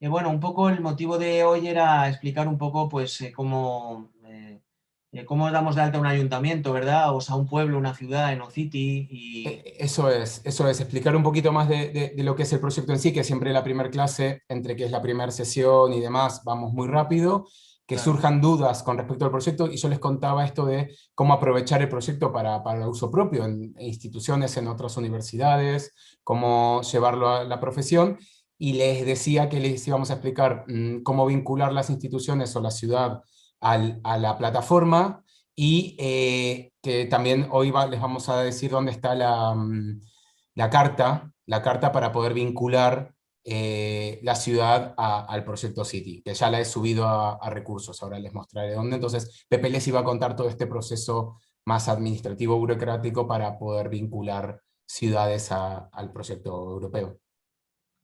Bueno, un poco el motivo de hoy era explicar un poco pues cómo damos de alta un ayuntamiento, ¿verdad? O sea, un pueblo, una ciudad, en Ocity y... Eso es, explicar un poquito más de lo que es el proyecto en sí, que siempre la primera clase, entre que es la primera sesión y demás, vamos muy rápido, que Claro, surjan dudas con respecto al proyecto, y yo les contaba esto de cómo aprovechar el proyecto para el uso propio en instituciones, en otras universidades, cómo llevarlo a la profesión, y les decía que les íbamos a explicar cómo vincular las instituciones o la ciudad a la plataforma y que también hoy les vamos a decir dónde está la carta para poder vincular la ciudad al proyecto City, que ya la he subido a recursos, ahora les mostraré dónde. Entonces, Pepe les iba a contar todo este proceso más administrativo, burocrático, para poder vincular ciudades al proyecto europeo.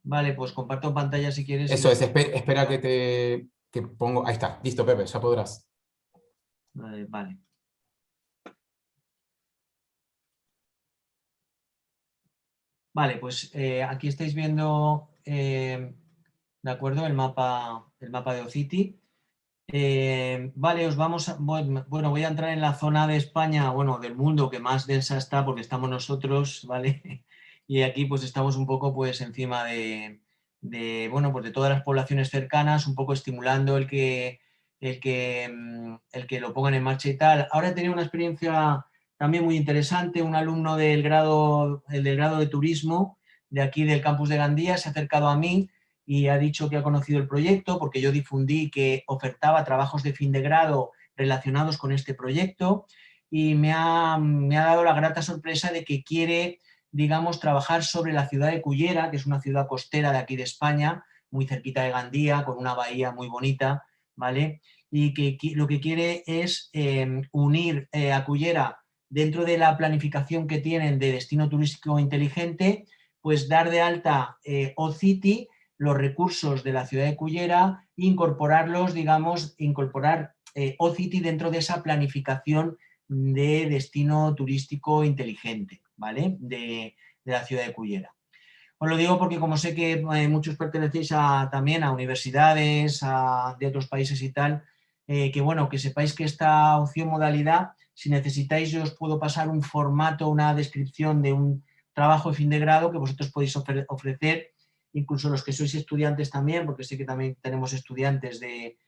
vale, pues comparto pantalla si quieres y Eso lo... es, espera que pongo, ahí está, listo Pepe, ya podrás. Vale. Vale, pues aquí estáis viendo, de acuerdo, el mapa de Ocity. Vale, os vamos a, bueno, voy a entrar en la zona de España, bueno, del mundo que más densa está porque estamos nosotros, ¿vale? Y aquí pues estamos un poco pues encima bueno, pues de todas las poblaciones cercanas, un poco estimulando el que lo pongan en marcha y tal. Ahora he tenido una experiencia también muy interesante, un alumno del grado de turismo de aquí del campus de Gandía se ha acercado a mí y ha dicho que ha conocido el proyecto porque yo difundí que ofertaba trabajos de fin de grado relacionados con este proyecto y me ha dado la grata sorpresa de que quiere, digamos, trabajar sobre la ciudad de Cullera, que es una ciudad costera de aquí de España, muy cerquita de Gandía, con una bahía muy bonita, ¿vale? Y que lo que quiere es unir a Cullera dentro de la planificación que tienen de destino turístico inteligente, pues dar de alta OCity, los recursos de la ciudad de Cullera, incorporarlos, digamos, incorporar OCity dentro de esa planificación de destino turístico inteligente, ¿vale? De la ciudad de Cullera. Os lo digo porque como sé que muchos pertenecéis también a universidades de otros países y tal, que bueno, que sepáis que esta opción modalidad, si necesitáis yo os puedo pasar un formato, una descripción de un trabajo de fin de grado que vosotros podéis ofrecer, incluso los que sois estudiantes también, porque sé que también tenemos estudiantes de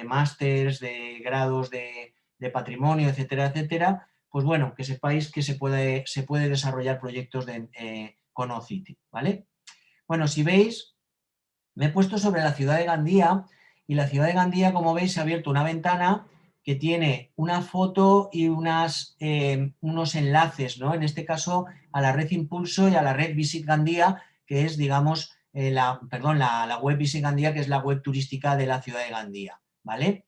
másters, de grados de patrimonio, etcétera, etcétera, pues bueno, que sepáis que se puede desarrollar proyectos con OCity, ¿vale? Bueno, si veis, me he puesto sobre la ciudad de Gandía y la ciudad de Gandía, como veis, se ha abierto una ventana que tiene una foto y unos enlaces, ¿no? En este caso, a la red Impulso y a la red Visit Gandía, que es, digamos, la web Visit Gandía, que es la web turística de la ciudad de Gandía, ¿vale?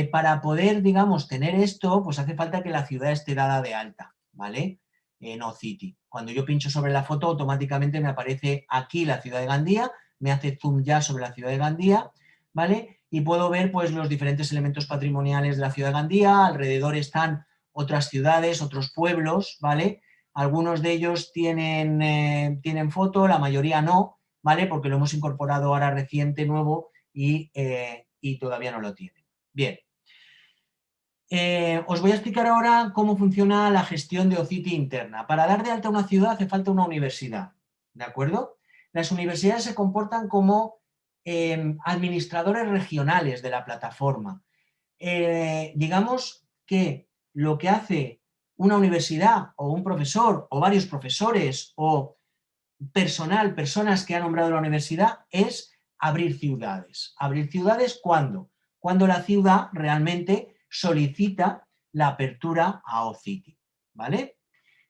Para poder, digamos, tener esto, pues hace falta que la ciudad esté dada de alta, ¿vale? En OCity. Cuando yo pincho sobre la foto, automáticamente me aparece aquí la ciudad de Gandía, me hace zoom ya sobre la ciudad de Gandía, ¿vale? Y puedo ver pues los diferentes elementos patrimoniales de la ciudad de Gandía, alrededor están otras ciudades, otros pueblos, ¿vale? Algunos de ellos tienen foto, la mayoría no, ¿vale? Porque lo hemos incorporado ahora reciente, nuevo, y todavía no lo tienen. Bien, os voy a explicar ahora cómo funciona la gestión de OCity interna. Para dar de alta una ciudad hace falta una universidad, ¿de acuerdo? Las universidades se comportan como administradores regionales de la plataforma. Digamos que lo que hace una universidad o un profesor o varios profesores o personas que ha nombrado la universidad es abrir ciudades. ¿Abrir ciudades cuándo? Cuando la ciudad realmente solicita la apertura a OCity, ¿vale?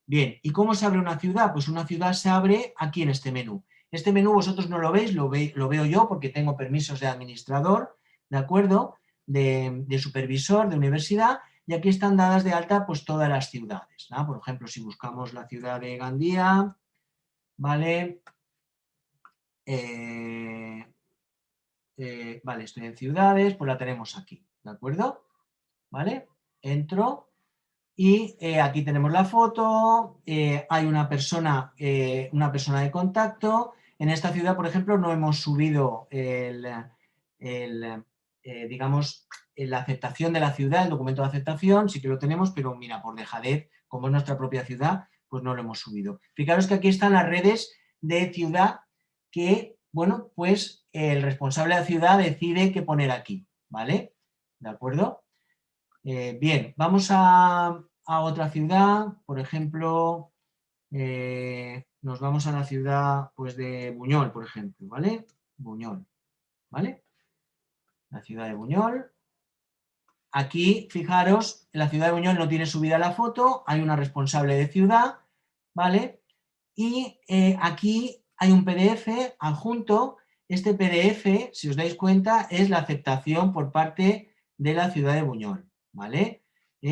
Bien, ¿y cómo se abre una ciudad? Pues una ciudad se abre aquí en este menú. Este menú vosotros no lo veis, lo veo yo porque tengo permisos de administrador, ¿de acuerdo? De supervisor, de universidad, y aquí están dadas de alta pues todas las ciudades, ¿no? Por ejemplo, si buscamos la ciudad de Gandía, ¿vale? Eh, vale, estoy en ciudades, pues la tenemos aquí, ¿de acuerdo? ¿Vale? Entro y aquí tenemos la foto, hay una persona de contacto, En esta ciudad, por ejemplo, no hemos subido digamos, la aceptación de la ciudad, el documento de aceptación, sí que lo tenemos, pero mira, por dejadez, como es nuestra propia ciudad, pues no lo hemos subido. Fijaros que aquí están las redes de ciudad que, bueno, pues el responsable de la ciudad decide qué poner aquí, ¿vale? ¿De acuerdo? Bien, vamos a otra ciudad, por ejemplo, nos vamos a la ciudad pues, de Buñol, por ejemplo, ¿vale? Buñol, ¿vale? La ciudad de Buñol. Aquí, fijaros, la ciudad de Buñol no tiene subida la foto, hay una responsable de ciudad, ¿vale? Y aquí hay un PDF adjunto. Este PDF, si os dais cuenta, es la aceptación por parte de la ciudad de Buñol, ¿vale?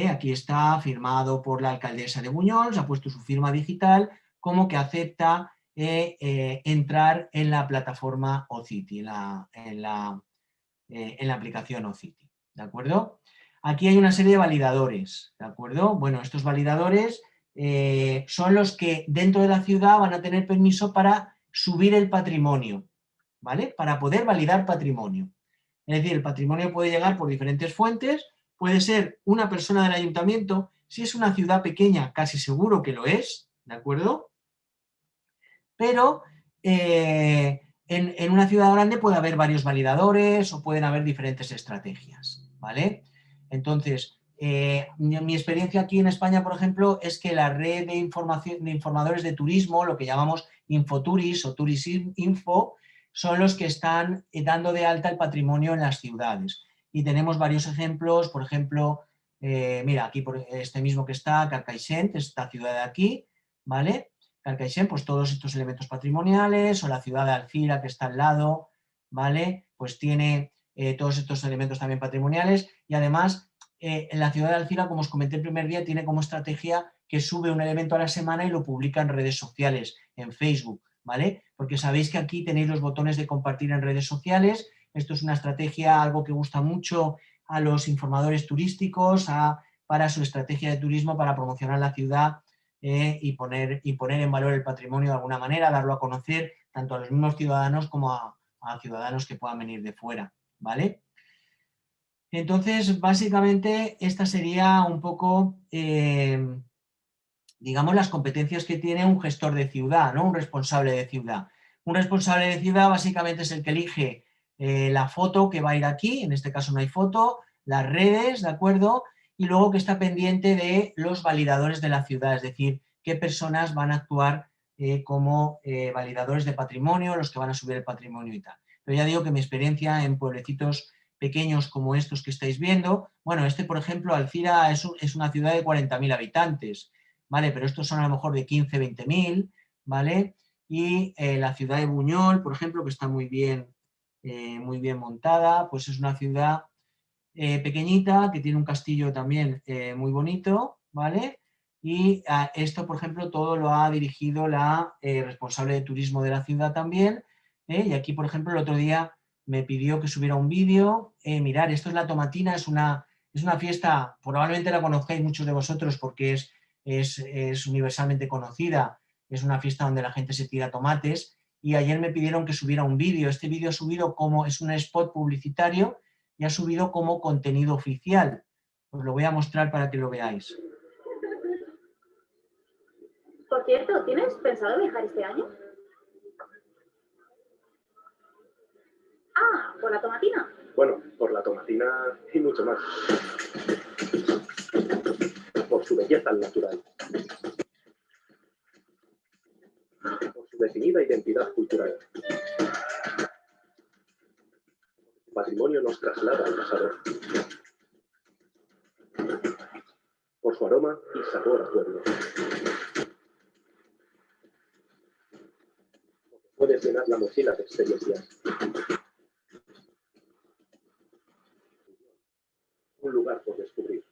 Aquí está firmado por la alcaldesa de Buñol, se ha puesto su firma digital como que acepta entrar en la plataforma OCity, en la aplicación OCity, ¿de acuerdo? Aquí hay una serie de validadores, ¿de acuerdo? Bueno, estos validadores son los que dentro de la ciudad van a tener permiso para subir el patrimonio, ¿vale? Para poder validar patrimonio. Es decir, el patrimonio puede llegar por diferentes fuentes, puede ser una persona del ayuntamiento, si es una ciudad pequeña, casi seguro que lo es, ¿de acuerdo? Pero en una ciudad grande puede haber varios validadores o pueden haber diferentes estrategias, ¿vale? Entonces, mi experiencia aquí en España, por ejemplo, es que la red de informadores de turismo, lo que llamamos Infoturis o Tourism Info, son los que están dando de alta el patrimonio en las ciudades. Y tenemos varios ejemplos, por ejemplo, mira, aquí por este mismo que está, Carcaixent, esta ciudad de aquí, ¿vale? Carcaixent, pues todos estos elementos patrimoniales, o la ciudad de Alcira que está al lado, ¿vale? Pues tiene todos estos elementos también patrimoniales y además en la ciudad de Alcira, como os comenté el primer día, tiene como estrategia que sube un elemento a la semana y lo publica en redes sociales, en Facebook, ¿vale? Porque sabéis que aquí tenéis los botones de compartir en redes sociales. Esto es una estrategia, algo que gusta mucho a los informadores turísticos, para su estrategia de turismo, para promocionar la ciudad y poner en valor el patrimonio de alguna manera, darlo a conocer tanto a los mismos ciudadanos como a ciudadanos que puedan venir de fuera, ¿vale? Entonces, básicamente, esta sería un poco, digamos, las competencias que tiene un gestor de ciudad, ¿no? Un responsable de ciudad. Un responsable de ciudad básicamente es el que elige la foto que va a ir aquí, en este caso no hay foto, las redes, ¿de acuerdo? Y luego que está pendiente de los validadores de la ciudad, es decir, qué personas van a actuar como validadores de patrimonio, los que van a subir el patrimonio y tal. Pero ya digo que mi experiencia en pueblecitos pequeños como estos que estáis viendo, bueno, este por ejemplo, Alcira es una ciudad de 40.000 habitantes, ¿vale? Pero estos son a lo mejor de 15, 20.000, ¿vale? Y la ciudad de Buñol, por ejemplo, que está muy bien montada, pues es una ciudad pequeñita, que tiene un castillo también muy bonito, ¿vale? Y esto, por ejemplo, todo lo ha dirigido la responsable de turismo de la ciudad también, y aquí, por ejemplo, el otro día me pidió que subiera un vídeo. Mirar, esto es la Tomatina, es una fiesta, probablemente la conozcáis muchos de vosotros porque es universalmente conocida, es una fiesta donde la gente se tira tomates, y ayer me pidieron que subiera un vídeo. Este vídeo ha subido como, es un spot publicitario, y ha subido como contenido oficial. Os lo voy a mostrar para que lo veáis. Por cierto, ¿tienes pensado viajar este año? Ah, ¿por la Tomatina? Bueno, por la Tomatina y mucho más. Por su belleza natural. Por su definida identidad cultural. El patrimonio nos traslada al pasado. Por su aroma y sabor a pueblo. Puedes llenar la mochila de experiencias. Un lugar por descubrir.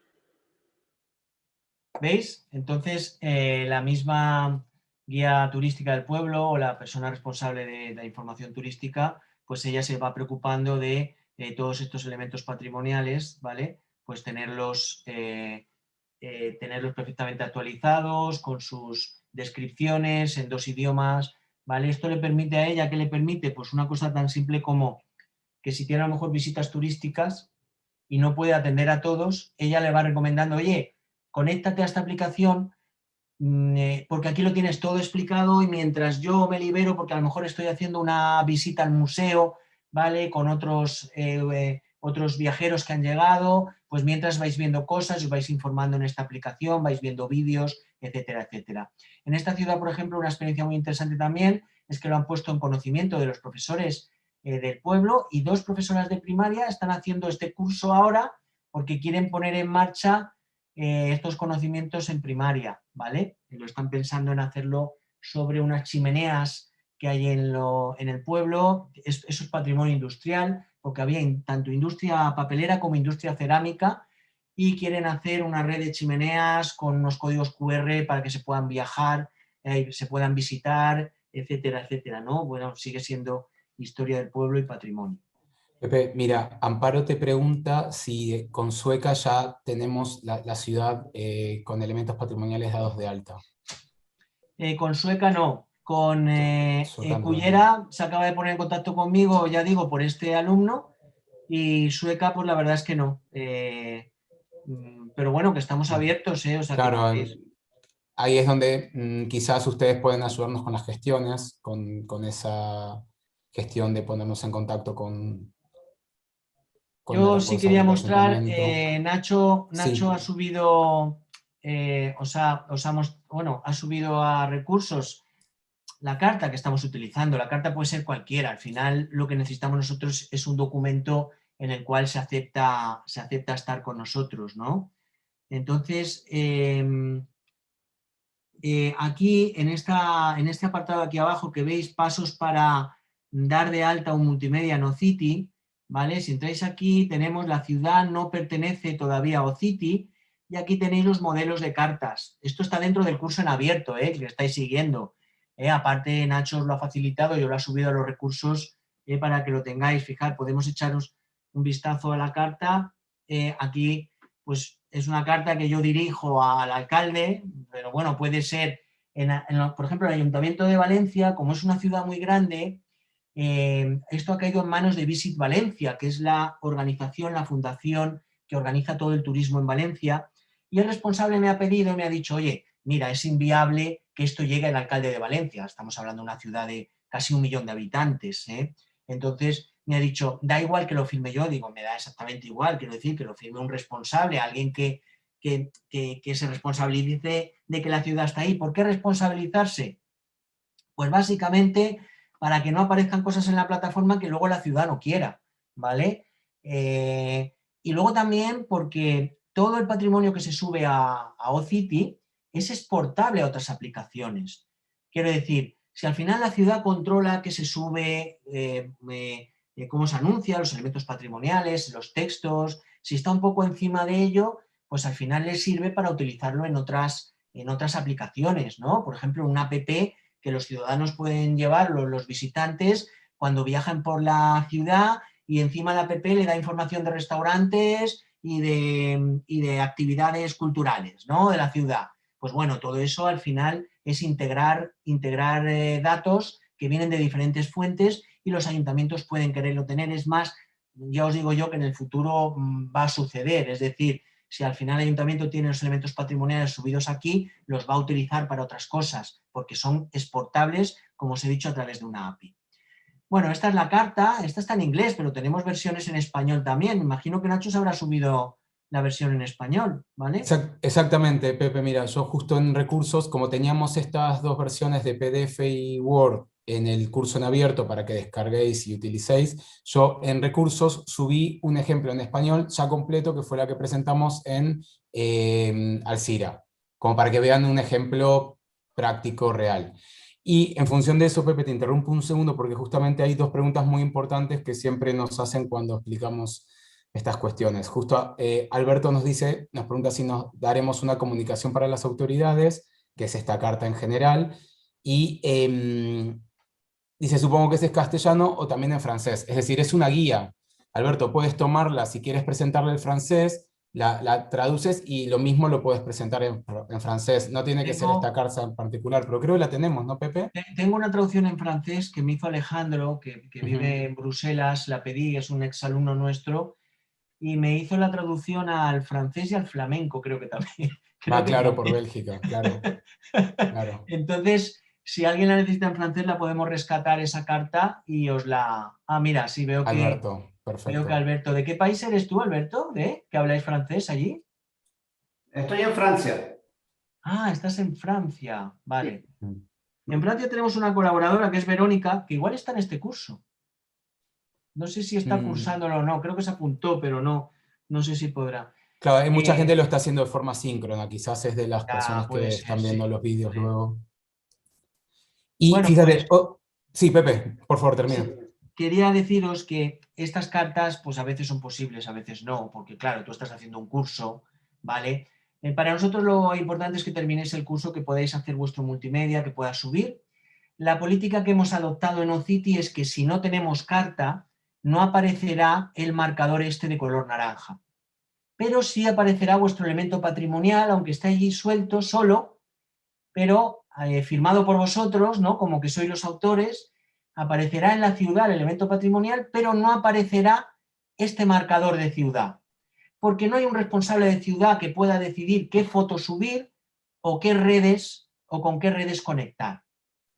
¿Veis? Entonces, la misma guía turística del pueblo o la persona responsable de la información turística, pues ella se va preocupando de todos estos elementos patrimoniales, ¿vale? Pues tenerlos perfectamente actualizados, con sus descripciones en 2 idiomas, ¿vale? Esto le permite a ella, ¿qué le permite? Pues una cosa tan simple como que si tiene a lo mejor visitas turísticas y no puede atender a todos, ella le va recomendando, oye, conéctate a esta aplicación porque aquí lo tienes todo explicado y mientras yo me libero, porque a lo mejor estoy haciendo una visita al museo, ¿vale? Con otros viajeros que han llegado, pues mientras vais viendo cosas, os vais informando en esta aplicación, vais viendo vídeos, etcétera, etcétera. En esta ciudad, por ejemplo, una experiencia muy interesante también es que lo han puesto en conocimiento de los profesores del pueblo y 2 profesoras de primaria están haciendo este curso ahora porque quieren poner en marcha estos conocimientos en primaria, ¿vale? Lo están pensando en hacerlo sobre unas chimeneas que hay en el pueblo, eso es patrimonio industrial, porque había tanto industria papelera como industria cerámica, y quieren hacer una red de chimeneas con unos códigos QR para que se puedan viajar, se puedan visitar, etcétera, etcétera, ¿no? Bueno, sigue siendo historia del pueblo y patrimonio. Pepe, mira, Amparo te pregunta si con Sueca ya tenemos la ciudad con elementos patrimoniales dados de alta. Con Sueca no. Con Sueca no. Cullera se acaba de poner en contacto conmigo, ya digo, por este alumno, y Sueca, pues la verdad es que no. Pero bueno, que estamos abiertos, o sea, Claro, que ahí es donde quizás ustedes pueden ayudarnos con las gestiones, con esa gestión de ponernos en contacto con el yo sí quería responsable del mostrar, ayuntamiento. Nacho Sí, ha subido, bueno, ha subido a recursos la carta que estamos utilizando. La carta puede ser cualquiera. Al final lo que necesitamos nosotros es un documento en el cual se acepta estar con nosotros, ¿no? Entonces, aquí en este apartado aquí abajo que veis pasos para dar de alta un multimedia en OCity, ¿vale? Si entráis aquí tenemos la ciudad no pertenece todavía a OCity y aquí tenéis los modelos de cartas. Esto está dentro del curso en abierto, que estáis siguiendo. Aparte Nacho os lo ha facilitado, yo lo he subido a los recursos para que lo tengáis. Fijar, podemos echaros un vistazo a la carta. Aquí pues es una carta que yo dirijo al alcalde, pero bueno, puede ser, por ejemplo, el Ayuntamiento de Valencia, como es una ciudad muy grande, esto ha caído en manos de Visit Valencia, que es la organización, la fundación que organiza todo el turismo en Valencia, y el responsable me ha pedido, me ha dicho, oye, mira, es inviable que esto llegue al alcalde de Valencia, estamos hablando de una ciudad de casi 1 millón de habitantes, entonces me ha dicho, da igual que lo firme yo, digo, me da exactamente igual, quiero decir, que lo firme un responsable, alguien que se responsabilice de que la ciudad está ahí. ¿Por qué responsabilizarse? Pues básicamente para que no aparezcan cosas en la plataforma que luego la ciudad no quiera, ¿vale? Y luego también porque todo el patrimonio que se sube a OCity es exportable a otras aplicaciones. Quiero decir, si al final la ciudad controla qué se sube, cómo se anuncia, los elementos patrimoniales, los textos, si está un poco encima de ello, pues al final le sirve para utilizarlo en otras aplicaciones, ¿no? Por ejemplo, una app que los ciudadanos pueden llevar, los visitantes, cuando viajan por la ciudad y encima la app le da información de restaurantes y de actividades culturales, ¿no? De la ciudad. Pues bueno, todo eso al final es integrar datos que vienen de diferentes fuentes y los ayuntamientos pueden quererlo tener. Es más, ya os digo yo que en el futuro va a suceder, es decir, si al final el ayuntamiento tiene los elementos patrimoniales subidos aquí, los va a utilizar para otras cosas, porque son exportables, como os he dicho, a través de una API. Bueno, esta es la carta, esta está en inglés, pero tenemos versiones en español también. Imagino que Nacho se habrá subido la versión en español, ¿vale? Exactamente, Pepe. Mira, yo justo en recursos, como teníamos estas 2 versiones de PDF y Word en el curso en abierto para que descarguéis y utilicéis, yo en recursos subí un ejemplo en español ya completo, que fue la que presentamos en Alcira, como para que vean un ejemplo práctico, real. Y en función de eso, Pepe, te interrumpo un segundo porque justamente hay 2 preguntas muy importantes que siempre nos hacen cuando explicamos estas cuestiones. Justo Alberto nos pregunta si nos daremos una comunicación para las autoridades, que es esta carta en general, y dice, supongo que es en castellano o también en francés, es decir, es una guía. Alberto, puedes tomarla si quieres presentarle el francés, la traduces y lo mismo lo puedes presentar en francés. No tiene que ser Tengo, esta carta en particular, pero creo que la tenemos, ¿no, Pepe? tengo una traducción en francés que me hizo Alejandro, que Ujú. vive en Bruselas, la pedí, es un exalumno nuestro, y me hizo la traducción al francés y al flamenco, creo que también. Creo Ah, que claro, por también. Bélgica, claro, claro. Entonces, si alguien la necesita en francés, la podemos rescatar esa carta y os la... Ah, mira, sí, Alberto, veo que perfecto. Alberto... ¿De qué país eres tú, Alberto? ¿De? ¿Que habláis francés allí? Estoy en Francia. Ah, estás en Francia. Vale. Mm. En Francia tenemos una colaboradora que es Verónica, que igual está en este curso. No sé si está Mm. cursándolo o no, creo que se apuntó, pero no sé si podrá. Claro, hay mucha gente Eh, lo está haciendo de forma síncrona, quizás es de las ya, personas puede que ser, están sí. viendo los vídeos Sí. luego. Y Bueno, pues fíjate, oh, sí, Pepe, por favor, termina. sí, quería deciros que estas cartas, pues a veces son posibles, a veces no, porque claro, tú estás haciendo un curso, ¿vale? Para nosotros lo importante es que terminéis el curso, que podáis hacer vuestro multimedia, que pueda subir. La política que hemos adoptado en OCity es que si no tenemos carta, no aparecerá el marcador este de color naranja. Pero sí aparecerá vuestro elemento patrimonial, aunque esté allí suelto, solo, pero firmado por vosotros, ¿no? Como que sois los autores, aparecerá en la ciudad el elemento patrimonial, pero no aparecerá este marcador de ciudad, porque no hay un responsable de ciudad que pueda decidir qué fotos subir o qué redes o con qué redes conectar,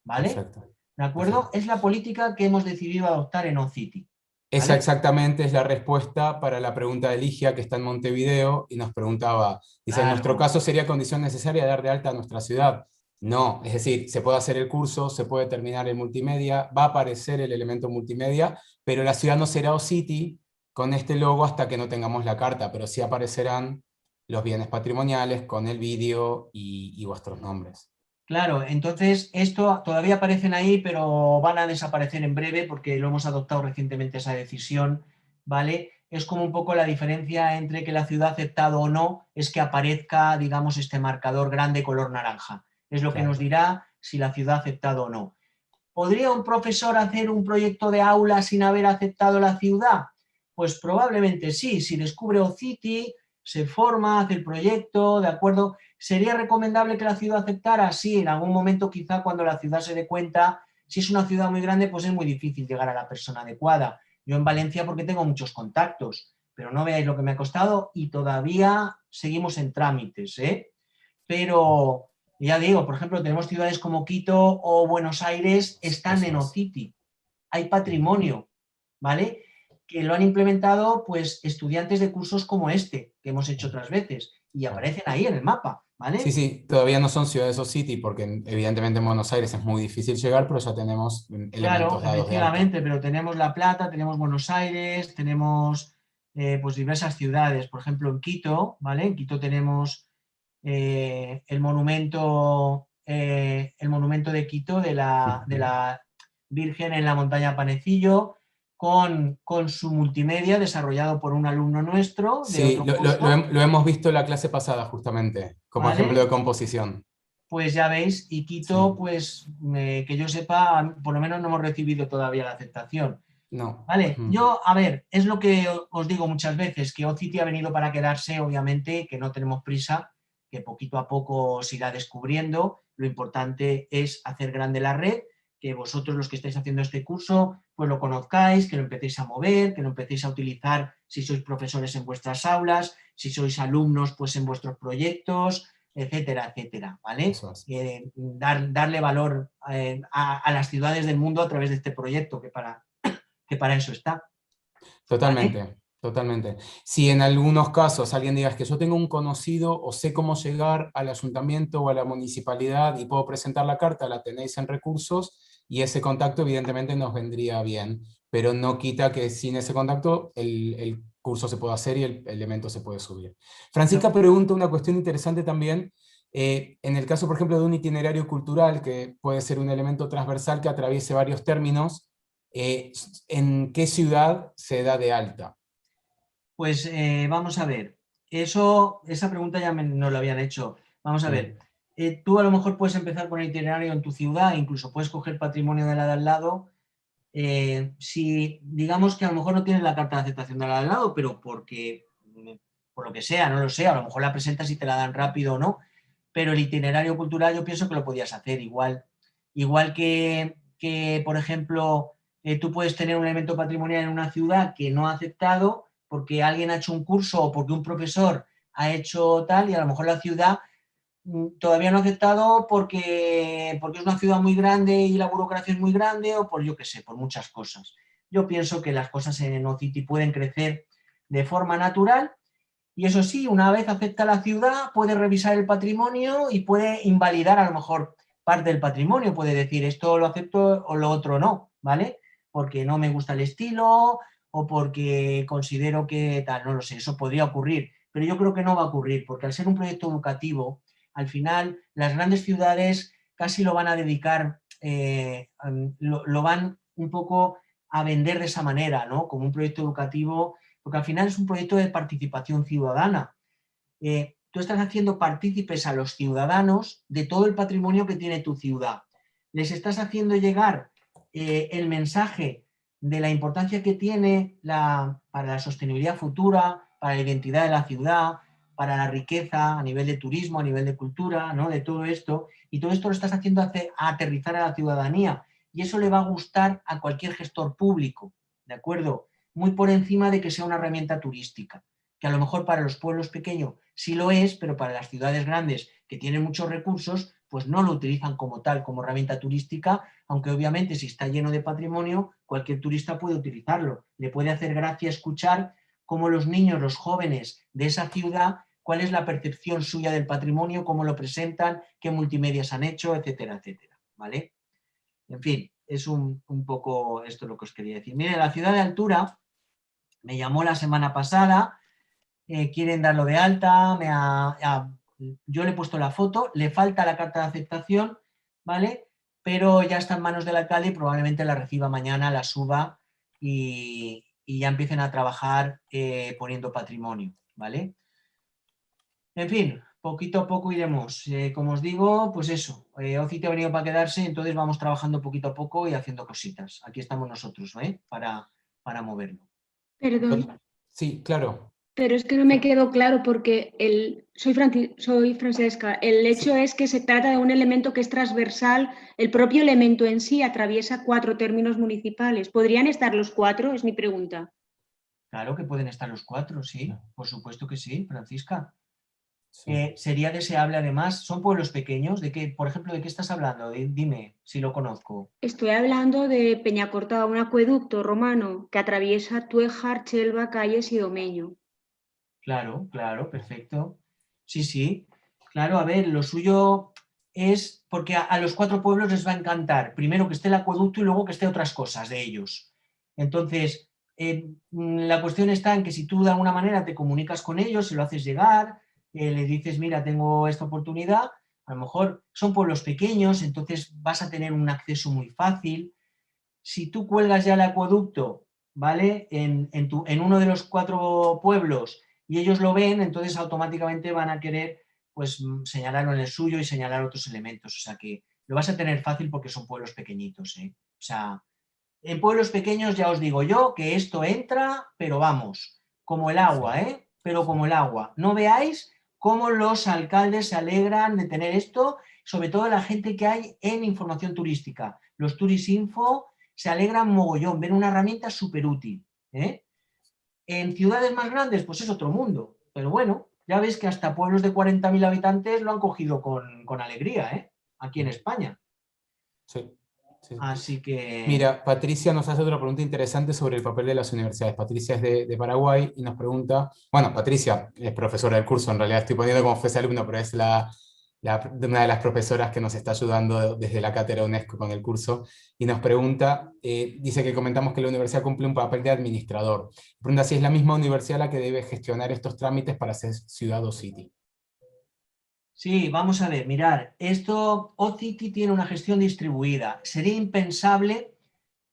¿vale? Perfecto, ¿De acuerdo? perfecto. Es la política que hemos decidido adoptar en OnCity, Esa ¿vale? exactamente es la respuesta para la pregunta de Ligia, que está en Montevideo, y nos preguntaba, dice, en nuestro Claro, caso sería condición necesaria dar de alta a nuestra ciudad. No, es decir, se puede hacer el curso, se puede terminar el multimedia, va a aparecer el elemento multimedia, pero la ciudad no será OCity con este logo hasta que no tengamos la carta, pero sí aparecerán los bienes patrimoniales con el vídeo y vuestros nombres. claro, entonces esto todavía aparecen ahí, pero van a desaparecer en breve porque lo hemos adoptado recientemente esa decisión, ¿vale? Es como un poco la diferencia entre que la ciudad ha aceptado o no, es que aparezca, digamos, este marcador grande color naranja. Es lo que nos Claro. dirá si la ciudad ha aceptado o no. ¿Podría un profesor hacer un proyecto de aula sin haber aceptado la ciudad? Pues probablemente sí, si descubre OCity, se forma, hace el proyecto, ¿de acuerdo? ¿Sería recomendable que la ciudad aceptara? Sí, en algún momento quizá cuando la ciudad se dé cuenta, si es una ciudad muy grande, pues es muy difícil llegar a la persona adecuada. Yo en Valencia porque tengo muchos contactos, pero no veáis lo que me ha costado y todavía seguimos en trámites, ¿eh? Pero ya digo, por ejemplo, tenemos ciudades como Quito o Buenos Aires, están Eso en es. OCity, hay patrimonio, ¿vale? Que lo han implementado pues estudiantes de cursos como este, que hemos hecho otras veces, y Claro. aparecen ahí en el mapa, Sí, ¿vale? sí, todavía no son ciudades o city, porque evidentemente en Buenos Aires es muy difícil llegar, pero ya tenemos Claro, elementos dados de alta. efectivamente, pero tenemos La Plata, tenemos Buenos Aires, tenemos pues diversas ciudades, por ejemplo en Quito, ¿vale? En Quito tenemos el monumento de Quito de Ujú. la Virgen en la montaña Panecillo, con su multimedia desarrollado por un alumno nuestro de Sí, otro curso, lo hemos visto la clase pasada justamente, como ejemplo de ¿vale? composición. Pues ya veis, y Quito, Sí, pues que yo sepa, por lo menos no hemos recibido todavía la aceptación. no. Vale, Ujú. yo, a ver, es lo que os digo muchas veces, que OCity ha venido para quedarse, obviamente, que no tenemos prisa, que poquito a poco se irá descubriendo. Lo importante es hacer grande la red, que vosotros los que estáis haciendo este curso, pues lo conozcáis, que lo empecéis a mover, que lo empecéis a utilizar si sois profesores en vuestras aulas, si sois alumnos, pues en vuestros proyectos, etcétera, etcétera, ¿vale? Eso es. Darle valor a las ciudades del mundo a través de este proyecto, que para eso está, ¿vale? Totalmente, totalmente. Si en algunos casos alguien diga "Es que yo tengo un conocido o sé cómo llegar al ayuntamiento o a la municipalidad y puedo presentar la carta, la tenéis en recursos y ese contacto evidentemente nos vendría bien, pero no quita que sin ese contacto el curso se puede hacer y el elemento se puede subir. Yo, Francisca pregunta una cuestión interesante también. En el caso, por ejemplo, de un itinerario cultural, que puede ser un elemento transversal que atraviese varios términos, eh, ¿en qué ciudad se da de alta? pues vamos a ver, esa pregunta ya nos la habían hecho. Vamos a ver, Mm. tú a lo mejor puedes empezar con el itinerario en tu ciudad, incluso puedes coger patrimonio de la de al lado. Si digamos que a lo mejor no tienes la carta de aceptación de la de al lado, pero porque por lo que sea, no lo sé, a lo mejor la presentas y te la dan rápido o no, pero el itinerario cultural yo pienso que lo podías hacer igual que por ejemplo, tú puedes tener un elemento patrimonial en una ciudad que no ha aceptado porque alguien ha hecho un curso o porque un profesor ha hecho tal, y a lo mejor la ciudad todavía no ha aceptado porque es una ciudad muy grande y la burocracia es muy grande, o por yo qué sé, por muchas cosas. Yo pienso que las cosas en OCITI pueden crecer de forma natural, y eso sí, una vez acepta la ciudad, puede revisar el patrimonio y puede invalidar a lo mejor parte del patrimonio, puede decir esto lo acepto o lo otro no, ¿vale? Porque no me gusta el estilo o porque considero que tal, no lo sé, eso podría ocurrir, pero yo creo que no va a ocurrir, porque al ser un proyecto educativo, al final las grandes ciudades casi lo van a dedicar, lo van un poco a vender de esa manera, ¿no? Como un proyecto educativo, porque al final es un proyecto de participación ciudadana. Tú estás haciendo partícipes a los ciudadanos de todo el patrimonio que tiene tu ciudad. Les estás haciendo llegar el mensaje de la importancia que tiene para la sostenibilidad futura, para la identidad de la ciudad, para la riqueza a nivel de turismo, a nivel de cultura, ¿no? De todo esto, y todo esto lo estás haciendo aterrizar a la ciudadanía, y eso le va a gustar a cualquier gestor público, ¿de acuerdo? Muy por encima de que sea una herramienta turística, que a lo mejor para los pueblos pequeños sí lo es, pero para las ciudades grandes que tienen muchos recursos, pues no lo utilizan como tal, como herramienta turística, aunque obviamente si está lleno de patrimonio, cualquier turista puede utilizarlo. Le puede hacer gracia escuchar cómo los niños, los jóvenes de esa ciudad, cuál es la percepción suya del patrimonio, cómo lo presentan, qué multimedias han hecho, etcétera, etcétera, ¿vale? En fin, es un poco esto lo que os quería decir. Mire, la ciudad de Altura me llamó la semana pasada, quieren darlo de alta, yo le he puesto la foto, le falta la carta de aceptación, ¿vale? Pero ya está en manos del alcalde y probablemente la reciba mañana, la suba y ya empiecen a trabajar poniendo patrimonio, ¿vale? En fin, poquito a poco iremos. Como os digo, pues eso, OCITI ha venido para quedarse, entonces vamos trabajando poquito a poco y haciendo cositas. Aquí estamos nosotros, para moverlo. Perdón, Sí, claro. pero es que no me quedó claro porque soy Francesca. El hecho Sí. es que se trata de un elemento que es transversal. El propio elemento en sí atraviesa 4 términos municipales. ¿Podrían estar los 4? Es mi pregunta. Claro que pueden estar los 4, sí, por supuesto que sí, Francisca. Sí. Sería deseable además, son pueblos pequeños, por ejemplo, ¿de qué estás hablando? Dime si lo conozco. Estoy hablando de Peñacortada, un acueducto romano que atraviesa Tuéjar, Chelva, Calles y Domeño. Claro, claro, perfecto. Sí, sí. Claro, a ver, lo suyo es porque a los 4 pueblos les va a encantar. Primero que esté el acueducto y luego que esté otras cosas de ellos. Entonces, la cuestión está en que si tú de alguna manera te comunicas con ellos, se lo haces llegar, le dices, mira, tengo esta oportunidad, a lo mejor son pueblos pequeños, entonces vas a tener un acceso muy fácil. Si tú cuelgas ya el acueducto, ¿vale? En uno de los 4 pueblos y ellos lo ven, entonces automáticamente van a querer pues señalarlo en el suyo y señalar otros elementos. O sea que lo vas a tener fácil porque son pueblos pequeñitos, ¿eh? O sea, en pueblos pequeños ya os digo yo que esto entra, pero vamos, como el agua, ¿eh? Pero como el agua. No veáis cómo los alcaldes se alegran de tener esto, sobre todo la gente que hay en información turística. Los Turisinfo se alegran mogollón, ven una herramienta súper útil, ¿eh? En ciudades más grandes, pues es otro mundo. Pero bueno, ya veis que hasta pueblos de 40.000 habitantes lo han cogido con alegría, ¿eh? Aquí en España. Sí, sí. Así que... Mira, Patricia nos hace otra pregunta interesante sobre el papel de las universidades. Patricia es de Paraguay y nos pregunta, bueno, Patricia es profesora del curso, en realidad estoy poniendo como fuese alumno, pero es una de las profesoras que nos está ayudando desde la cátedra UNESCO con el curso, y nos pregunta, dice que comentamos que la universidad cumple un papel de administrador. Pregunta si es la misma universidad la que debe gestionar estos trámites para ser ciudad o city. Sí, vamos a ver, mirar, OCITI tiene una gestión distribuida. Sería impensable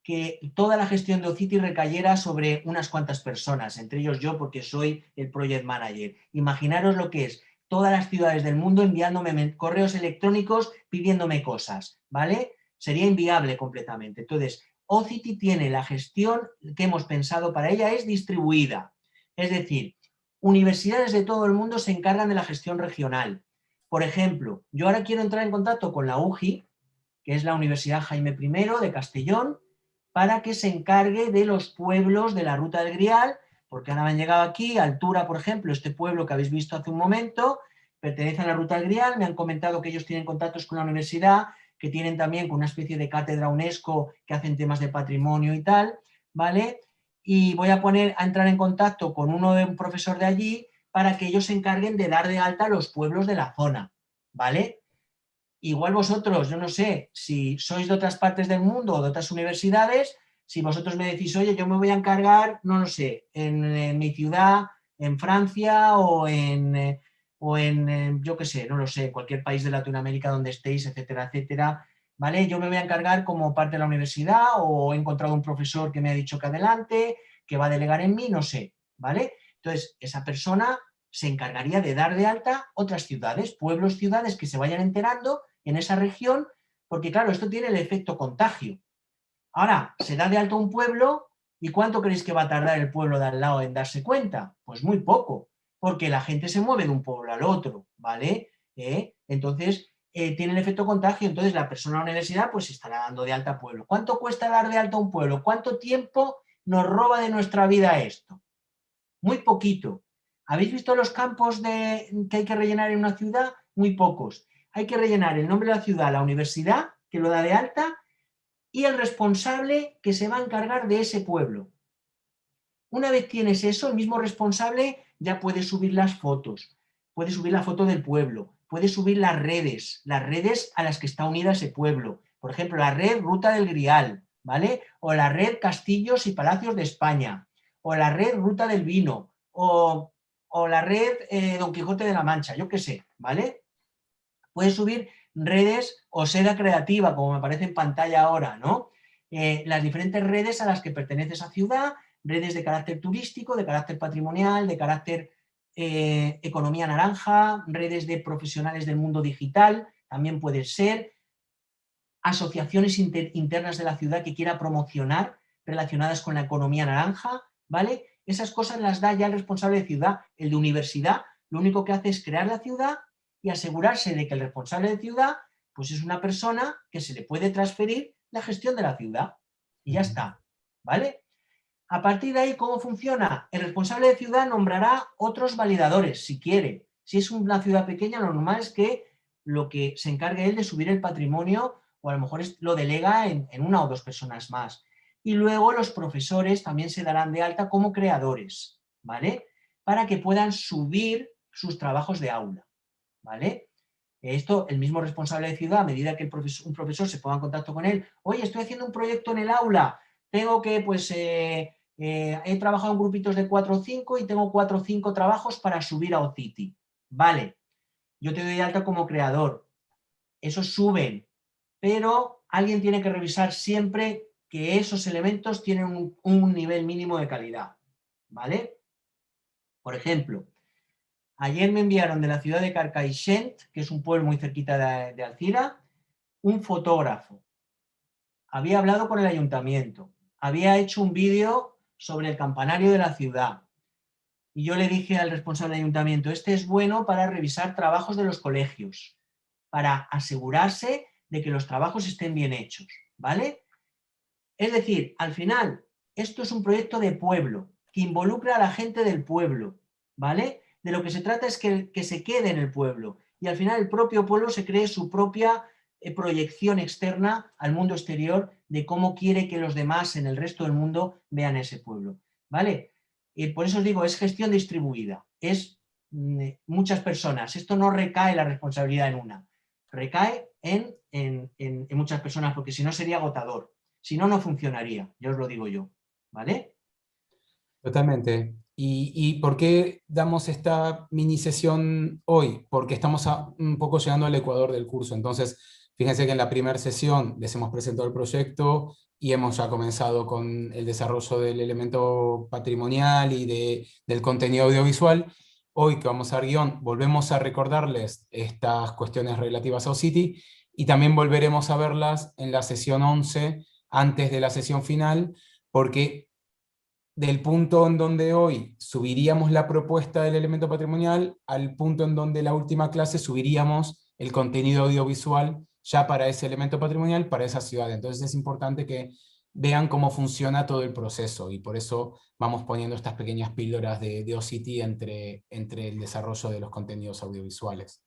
que toda la gestión de OCITI recayera sobre unas cuantas personas, entre ellos yo porque soy el project manager. Imaginaros lo que es todas las ciudades del mundo enviándome correos electrónicos pidiéndome cosas, ¿vale? Sería inviable completamente. Entonces, OCITI tiene la gestión que hemos pensado para ella, es distribuida. Es decir, universidades de todo el mundo se encargan de la gestión regional. Por ejemplo, yo ahora quiero entrar en contacto con la UJI, que es la Universidad Jaime I de Castellón, para que se encargue de los pueblos de la Ruta del Grial, porque ahora me han llegado aquí, Altura, por ejemplo, este pueblo que habéis visto hace un momento, pertenece a la Ruta del Grial, me han comentado que ellos tienen contactos con la universidad, que tienen también con una especie de cátedra UNESCO que hacen temas de patrimonio y tal, ¿vale? Y voy a entrar en contacto con un profesor de allí para que ellos se encarguen de dar de alta a los pueblos de la zona, ¿vale? Igual vosotros, yo no sé, si sois de otras partes del mundo o de otras universidades, si vosotros me decís, oye, yo me voy a encargar, no lo sé, en mi ciudad, en Francia yo qué sé, no lo sé, cualquier país de Latinoamérica donde estéis, etcétera, etcétera, ¿vale? Yo me voy a encargar como parte de la universidad o he encontrado un profesor que me ha dicho que adelante, que va a delegar en mí, no sé, ¿vale? Entonces, esa persona se encargaría de dar de alta otras ciudades, pueblos, ciudades que se vayan enterando en esa región, porque claro, esto tiene el efecto contagio. Ahora, se da de alta un pueblo y ¿cuánto creéis que va a tardar el pueblo de al lado en darse cuenta? Pues muy poco, porque la gente se mueve de un pueblo al otro, ¿vale? Entonces, tiene el efecto contagio, entonces la persona de la universidad pues estará dando de alta pueblo. ¿Cuánto cuesta dar de alta un pueblo? ¿Cuánto tiempo nos roba de nuestra vida esto? Muy poquito. ¿Habéis visto los campos que hay que rellenar en una ciudad? Muy pocos. Hay que rellenar el nombre de la ciudad, la universidad, que lo da de alta, y el responsable que se va a encargar de ese pueblo. Una vez tienes eso, el mismo responsable ya puede subir las fotos, puede subir la foto del pueblo, puede subir las redes a las que está unida ese pueblo. Por ejemplo, la red Ruta del Grial, ¿vale? O la red Castillos y Palacios de España, o la red Ruta del Vino, o la red Don Quijote de la Mancha, yo qué sé, ¿vale? Puedes subir redes o Seda Creativa, como me aparece en pantalla ahora, ¿no? Las diferentes redes a las que pertenece esa ciudad, redes de carácter turístico, de carácter patrimonial, de carácter economía naranja, redes de profesionales del mundo digital, también puede ser, asociaciones internas de la ciudad que quiera promocionar relacionadas con la economía naranja, ¿vale? Esas cosas las da ya el responsable de ciudad. El de universidad lo único que hace es crear la ciudad y asegurarse de que el responsable de ciudad pues es una persona que se le puede transferir la gestión de la ciudad. Y ya está, ¿vale? A partir de ahí, ¿cómo funciona? El responsable de ciudad nombrará otros validadores, si quiere. Si es una ciudad pequeña, lo normal es que lo que se encargue él de subir el patrimonio, o a lo mejor lo delega en una o dos personas más. Y luego los profesores también se darán de alta como creadores, ¿vale? Para que puedan subir sus trabajos de aula, ¿vale? Esto, el mismo responsable de ciudad, a medida que un profesor se ponga en contacto con él, oye, estoy haciendo un proyecto en el aula, tengo que, pues, he trabajado en grupitos de 4 o 5 y tengo 4 o 5 trabajos para subir a OCITI. Vale, yo te doy de alta como creador. Esos suben, pero alguien tiene que revisar siempre que esos elementos tienen un nivel mínimo de calidad, ¿vale? Por ejemplo, ayer me enviaron de la ciudad de Carcaixent, que es un pueblo muy cerquita de Alcira, un fotógrafo. Había hablado con el ayuntamiento, había hecho un vídeo sobre el campanario de la ciudad. Y yo le dije al responsable del ayuntamiento, este es bueno para revisar trabajos de los colegios, para asegurarse de que los trabajos estén bien hechos, ¿vale? Es decir, al final, esto es un proyecto de pueblo, que involucra a la gente del pueblo, ¿vale? De lo que se trata es que se quede en el pueblo y al final el propio pueblo se cree su propia proyección externa al mundo exterior de cómo quiere que los demás en el resto del mundo vean ese pueblo, ¿vale? Y por eso os digo, es gestión distribuida, es muchas personas, esto no recae la responsabilidad en una, recae en muchas personas porque si no sería agotador, si no, no funcionaría, ya os lo digo yo, ¿vale? Totalmente. ¿Y por qué damos esta mini sesión hoy? Porque estamos un poco llegando al ecuador del curso. Entonces, fíjense que en la primera sesión les hemos presentado el proyecto y hemos ya comenzado con el desarrollo del elemento patrimonial y del contenido audiovisual. Hoy que vamos a dar guión, volvemos a recordarles estas cuestiones relativas a OCITI y también volveremos a verlas en la sesión 11 antes de la sesión final, porque del punto en donde hoy subiríamos la propuesta del elemento patrimonial al punto en donde la última clase subiríamos el contenido audiovisual ya para ese elemento patrimonial, para esa ciudad. Entonces es importante que vean cómo funciona todo el proceso, y por eso vamos poniendo estas pequeñas píldoras de OCity entre el desarrollo de los contenidos audiovisuales.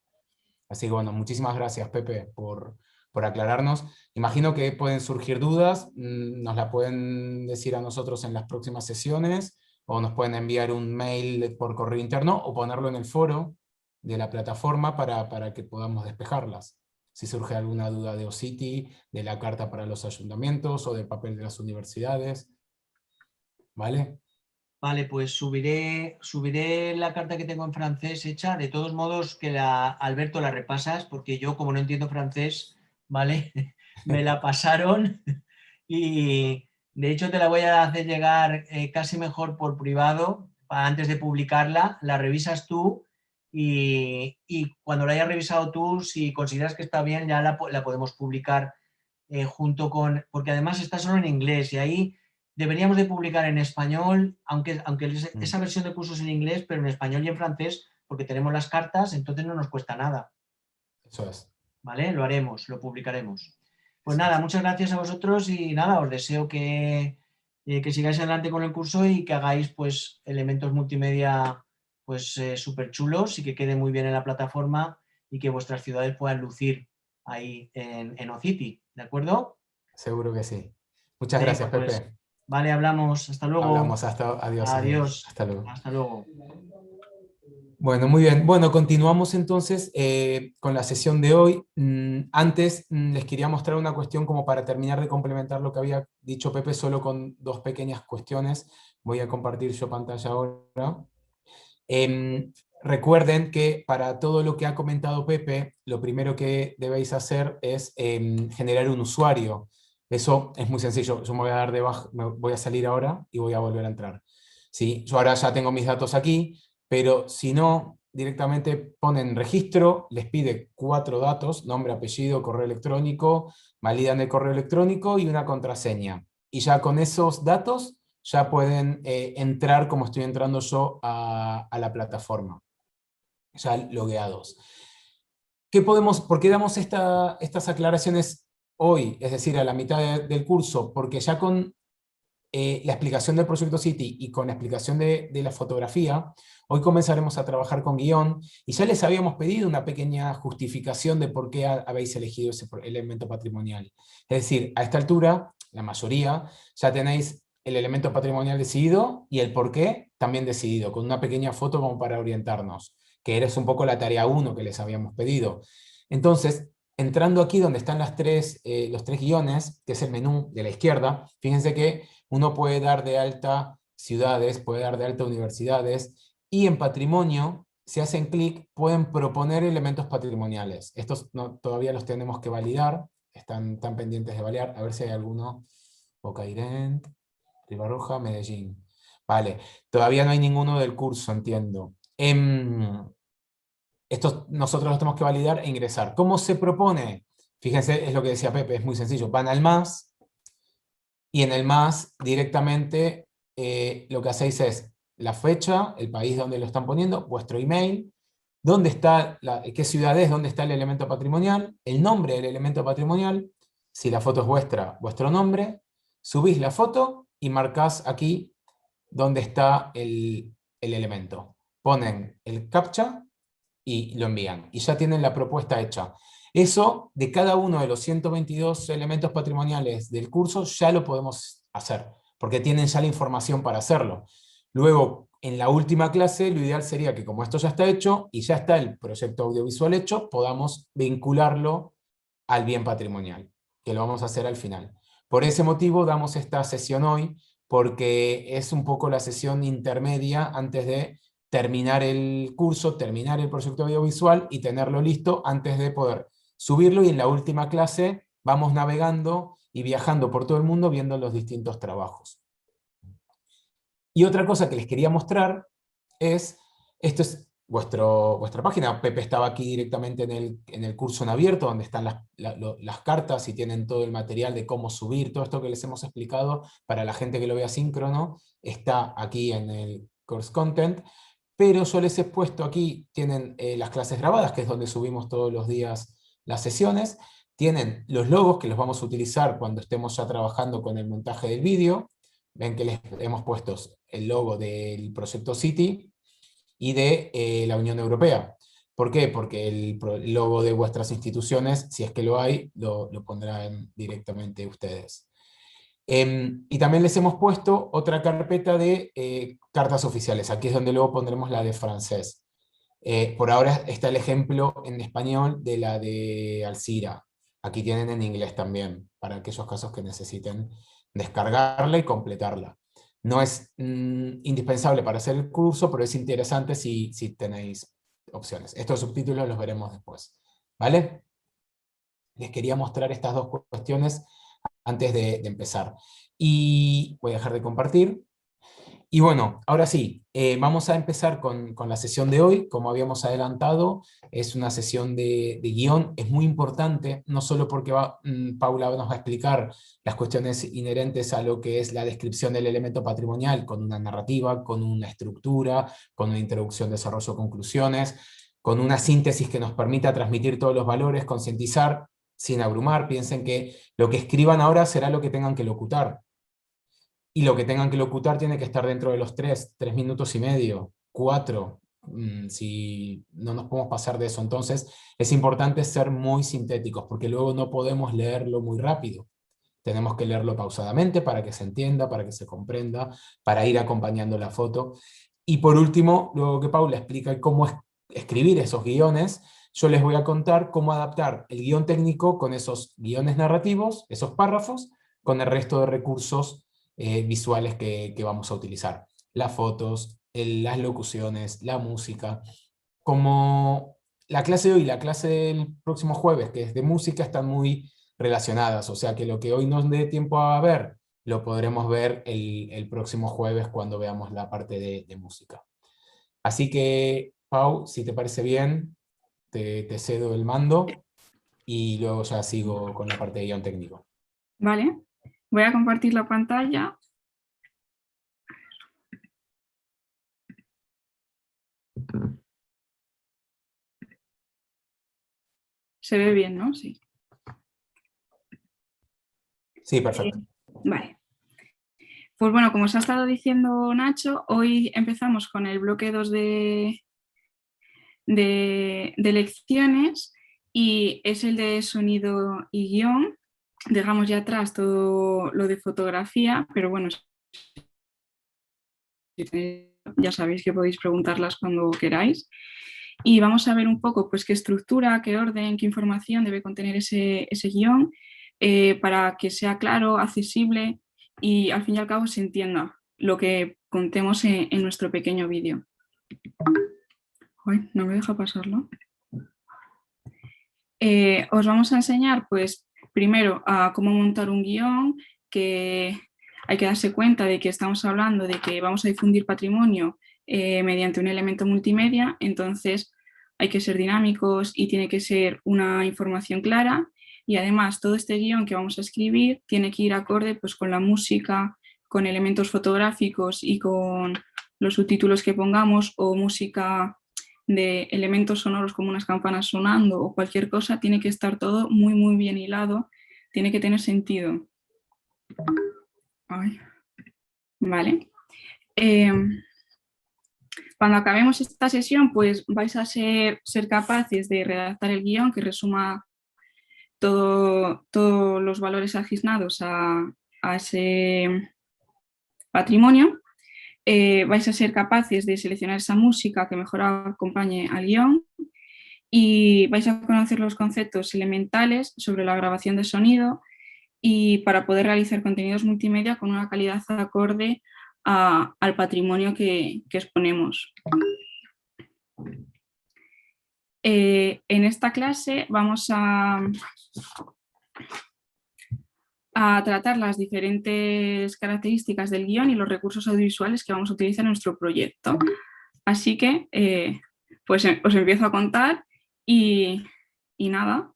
Así que bueno, muchísimas gracias, Pepe, por aclararnos. Imagino que pueden surgir dudas, nos la pueden decir a nosotros en las próximas sesiones, o nos pueden enviar un mail por correo interno, o ponerlo en el foro de la plataforma para que podamos despejarlas. Si surge alguna duda de OCity, de la carta para los ayuntamientos, o del papel de las universidades. ¿Vale? Vale, pues subiré la carta que tengo en francés hecha. De todos modos, que Alberto, la repasas, porque yo, como no entiendo francés, ¿vale? Me la pasaron y de hecho te la voy a hacer llegar casi mejor por privado, antes de publicarla, la revisas tú y cuando la hayas revisado tú, si consideras que está bien, ya la podemos publicar junto con... Porque además está solo en inglés y ahí deberíamos de publicar en español, aunque esa versión de curso es en inglés, pero en español y en francés, porque tenemos las cartas, entonces no nos cuesta nada. Eso es. ¿Vale? Lo haremos, lo publicaremos. Pues nada, muchas gracias a vosotros y nada, os deseo que sigáis adelante con el curso y que hagáis pues elementos multimedia pues súper chulos y que quede muy bien en la plataforma y que vuestras ciudades puedan lucir ahí en OCity, ¿de acuerdo? Seguro que sí. Muchas Venga, gracias, pues, Pepe. vale, hablamos. Hasta luego. Hablamos, adiós. Adiós. Hasta luego. Hasta luego. Bueno, muy bien. Bueno, continuamos entonces con la sesión de hoy. Antes les quería mostrar una cuestión como para terminar de complementar lo que había dicho Pepe, solo con dos pequeñas cuestiones. Voy a compartir yo pantalla ahora. Recuerden que para todo lo que ha comentado Pepe, lo primero que debéis hacer es generar un usuario. Eso es muy sencillo. Yo me voy a dar de baja, voy a salir ahora y voy a volver a entrar. ¿Sí? Yo ahora ya tengo mis datos aquí, pero si no, directamente ponen registro, les pide 4 datos, nombre, apellido, correo electrónico, validan el correo electrónico y una contraseña. Y ya con esos datos ya pueden entrar como estoy entrando yo a la plataforma, ya logueados. ¿Por qué damos estas aclaraciones hoy? Es decir, a la mitad del curso, porque ya con la explicación del proyecto City y con la explicación de la fotografía, hoy comenzaremos a trabajar con guión, y ya les habíamos pedido una pequeña justificación de por qué habéis elegido ese elemento patrimonial. Es decir, a esta altura, la mayoría, ya tenéis el elemento patrimonial decidido y el por qué también decidido, con una pequeña foto como para orientarnos, que era un poco la tarea 1 que les habíamos pedido. Entonces, entrando aquí donde están los tres guiones, que es el menú de la izquierda, fíjense que uno puede dar de alta ciudades, puede dar de alta universidades, y en patrimonio, si hacen clic, pueden proponer elementos patrimoniales. Estos todavía los tenemos que validar, están pendientes de validar, a ver si hay alguno. Bocairent, Ribarroja, Medellín. Vale, todavía no hay ninguno del curso, entiendo. Estos nosotros los tenemos que validar e ingresar. ¿Cómo se propone? Fíjense, es lo que decía Pepe, es muy sencillo. Van al más, y en el más directamente lo que hacéis es la fecha, el país donde lo están poniendo, vuestro email, dónde está, qué ciudad es, dónde está el elemento patrimonial, el nombre del elemento patrimonial, si la foto es vuestra, vuestro nombre, subís la foto y marcás aquí dónde está el elemento. Ponen el captcha y lo envían, y ya tienen la propuesta hecha. Eso, de cada uno de los 122 elementos patrimoniales del curso, ya lo podemos hacer, porque tienen ya la información para hacerlo. Luego, en la última clase, lo ideal sería que como esto ya está hecho, y ya está el proyecto audiovisual hecho, podamos vincularlo al bien patrimonial, que lo vamos a hacer al final. Por ese motivo damos esta sesión hoy, porque es un poco la sesión intermedia antes de terminar el curso, terminar el proyecto audiovisual y tenerlo listo antes de poder subirlo, y en la última clase vamos navegando y viajando por todo el mundo viendo los distintos trabajos. Y otra cosa que les quería mostrar es, esto es vuestra página. Pepe estaba aquí directamente en el curso en abierto, donde están las cartas y tienen todo el material de cómo subir, todo esto que les hemos explicado para la gente que lo vea síncrono, está aquí en el course content, pero yo les he puesto aquí, tienen las clases grabadas, que es donde subimos todos los días las sesiones, tienen los logos que los vamos a utilizar cuando estemos ya trabajando con el montaje del vídeo. Ven que les hemos puesto el logo del proyecto City y de la Unión Europea. ¿Por qué? Porque el logo de vuestras instituciones, si es que lo hay, lo pondrán directamente ustedes. Y también les hemos puesto otra carpeta de cartas oficiales. Aquí es donde luego pondremos la de francés. Por ahora está el ejemplo en español de la de Alcira. Aquí tienen en inglés también, para aquellos casos que necesiten descargarla y completarla. No es indispensable para hacer el curso, pero es interesante si tenéis opciones. Estos subtítulos los veremos después. ¿Vale? Les quería mostrar estas dos cuestiones antes de empezar. Y voy a dejar de compartir. Y bueno, ahora sí, vamos a empezar con la sesión de hoy. Como habíamos adelantado, es una sesión de guión. Es muy importante, no solo porque Paula nos va a explicar las cuestiones inherentes a lo que es la descripción del elemento patrimonial, con una narrativa, con una estructura, con una introducción, desarrollo, conclusiones, con una síntesis que nos permita transmitir todos los valores, concientizar, sin abrumar. Piensen que lo que escriban ahora será lo que tengan que locutar. Y lo que tengan que locutar tiene que estar dentro de los 3 minutos y medio, 4, si no nos podemos pasar de eso. Entonces es importante ser muy sintéticos, porque luego no podemos leerlo muy rápido. Tenemos que leerlo pausadamente para que se entienda, para que se comprenda, para ir acompañando la foto. Y por último, luego que Paula explica cómo escribir esos guiones, yo les voy a contar cómo adaptar el guión técnico con esos guiones narrativos, esos párrafos, con el resto de recursos visuales que vamos a utilizar. Las fotos, las locuciones, la música. Como la clase de hoy y la clase del próximo jueves, que es de música, están muy relacionadas, o sea que lo que hoy nos dé tiempo a ver, lo podremos ver el próximo jueves cuando veamos la parte de música. Así que, Pau, si te parece bien, te cedo el mando y luego ya sigo con la parte de guión técnico. Vale, voy a compartir la pantalla. Se ve bien, ¿no? Sí. Sí, perfecto. Vale. Pues bueno, como os ha estado diciendo Nacho, hoy empezamos con el bloque 2 de lecciones y es el de sonido y guión. Dejamos ya atrás todo lo de fotografía, pero bueno, ya sabéis que podéis preguntarlas cuando queráis. Y vamos a ver un poco pues, qué estructura, qué orden, qué información debe contener ese guión para que sea claro, accesible y al fin y al cabo se entienda lo que contemos en nuestro pequeño vídeo. Ay, no me deja pasarlo. Os vamos a enseñar pues primero a cómo montar un guión, que hay que darse cuenta de que estamos hablando de que vamos a difundir patrimonio mediante un elemento multimedia, entonces hay que ser dinámicos y tiene que ser una información clara y además todo este guión que vamos a escribir tiene que ir acorde pues, con la música, con elementos fotográficos y con los subtítulos que pongamos o música de elementos sonoros como unas campanas sonando o cualquier cosa, tiene que estar todo muy bien hilado, tiene que tener sentido. Ay. Vale. Cuando acabemos esta sesión, pues vais a ser capaces de redactar el guión que resuma todos los valores asignados a ese patrimonio. Vais a ser capaces de seleccionar esa música que mejor acompañe al guión y vais a conocer los conceptos elementales sobre la grabación de sonido y para poder realizar contenidos multimedia con una calidad acorde al patrimonio que exponemos. En esta clase vamos a tratar las diferentes características del guión y los recursos audiovisuales que vamos a utilizar en nuestro proyecto. Así que Pues os empiezo a contar y nada.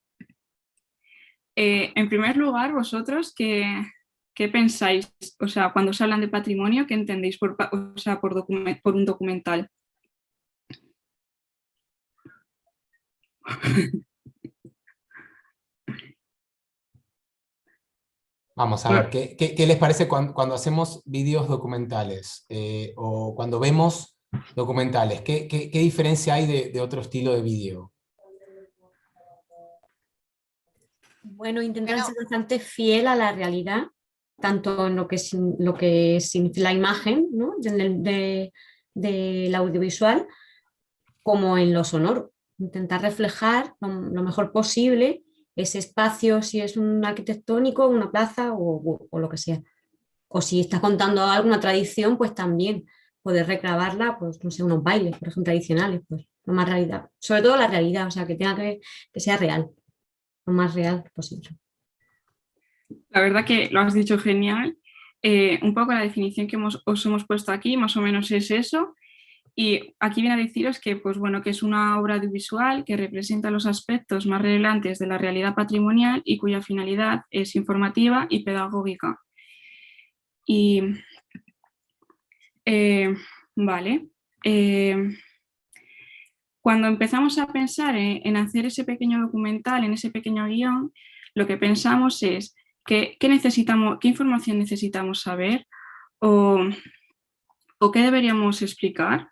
En primer lugar, vosotros, ¿qué pensáis? O sea, cuando os hablan de patrimonio, ¿qué entendéis por un documental? Vamos a ver, ¿qué les parece cuando hacemos vídeos documentales o cuando vemos documentales? ¿Qué diferencia hay de otro estilo de vídeo? Bueno, intentan ser bastante fiel a la realidad, tanto en lo que significa la imagen, ¿no? del audiovisual, como en lo sonoro. Intentar reflejar lo mejor posible ese espacio, si es un arquitectónico, una plaza o lo que sea. O si estás contando alguna tradición, pues también poder recrearla, pues no sé, unos bailes, por ejemplo, tradicionales, pues lo más realidad. Sobre todo la realidad, o sea, que tenga que sea real, lo más real posible. La verdad que lo has dicho genial. Un poco la definición que os hemos puesto aquí, más o menos es eso. Y aquí viene a deciros que, pues bueno, que es una obra audiovisual que representa los aspectos más relevantes de la realidad patrimonial y cuya finalidad es informativa y pedagógica. Y, vale. Cuando empezamos a pensar en hacer ese pequeño documental, en ese pequeño guión, lo que pensamos es qué información necesitamos saber o qué deberíamos explicar.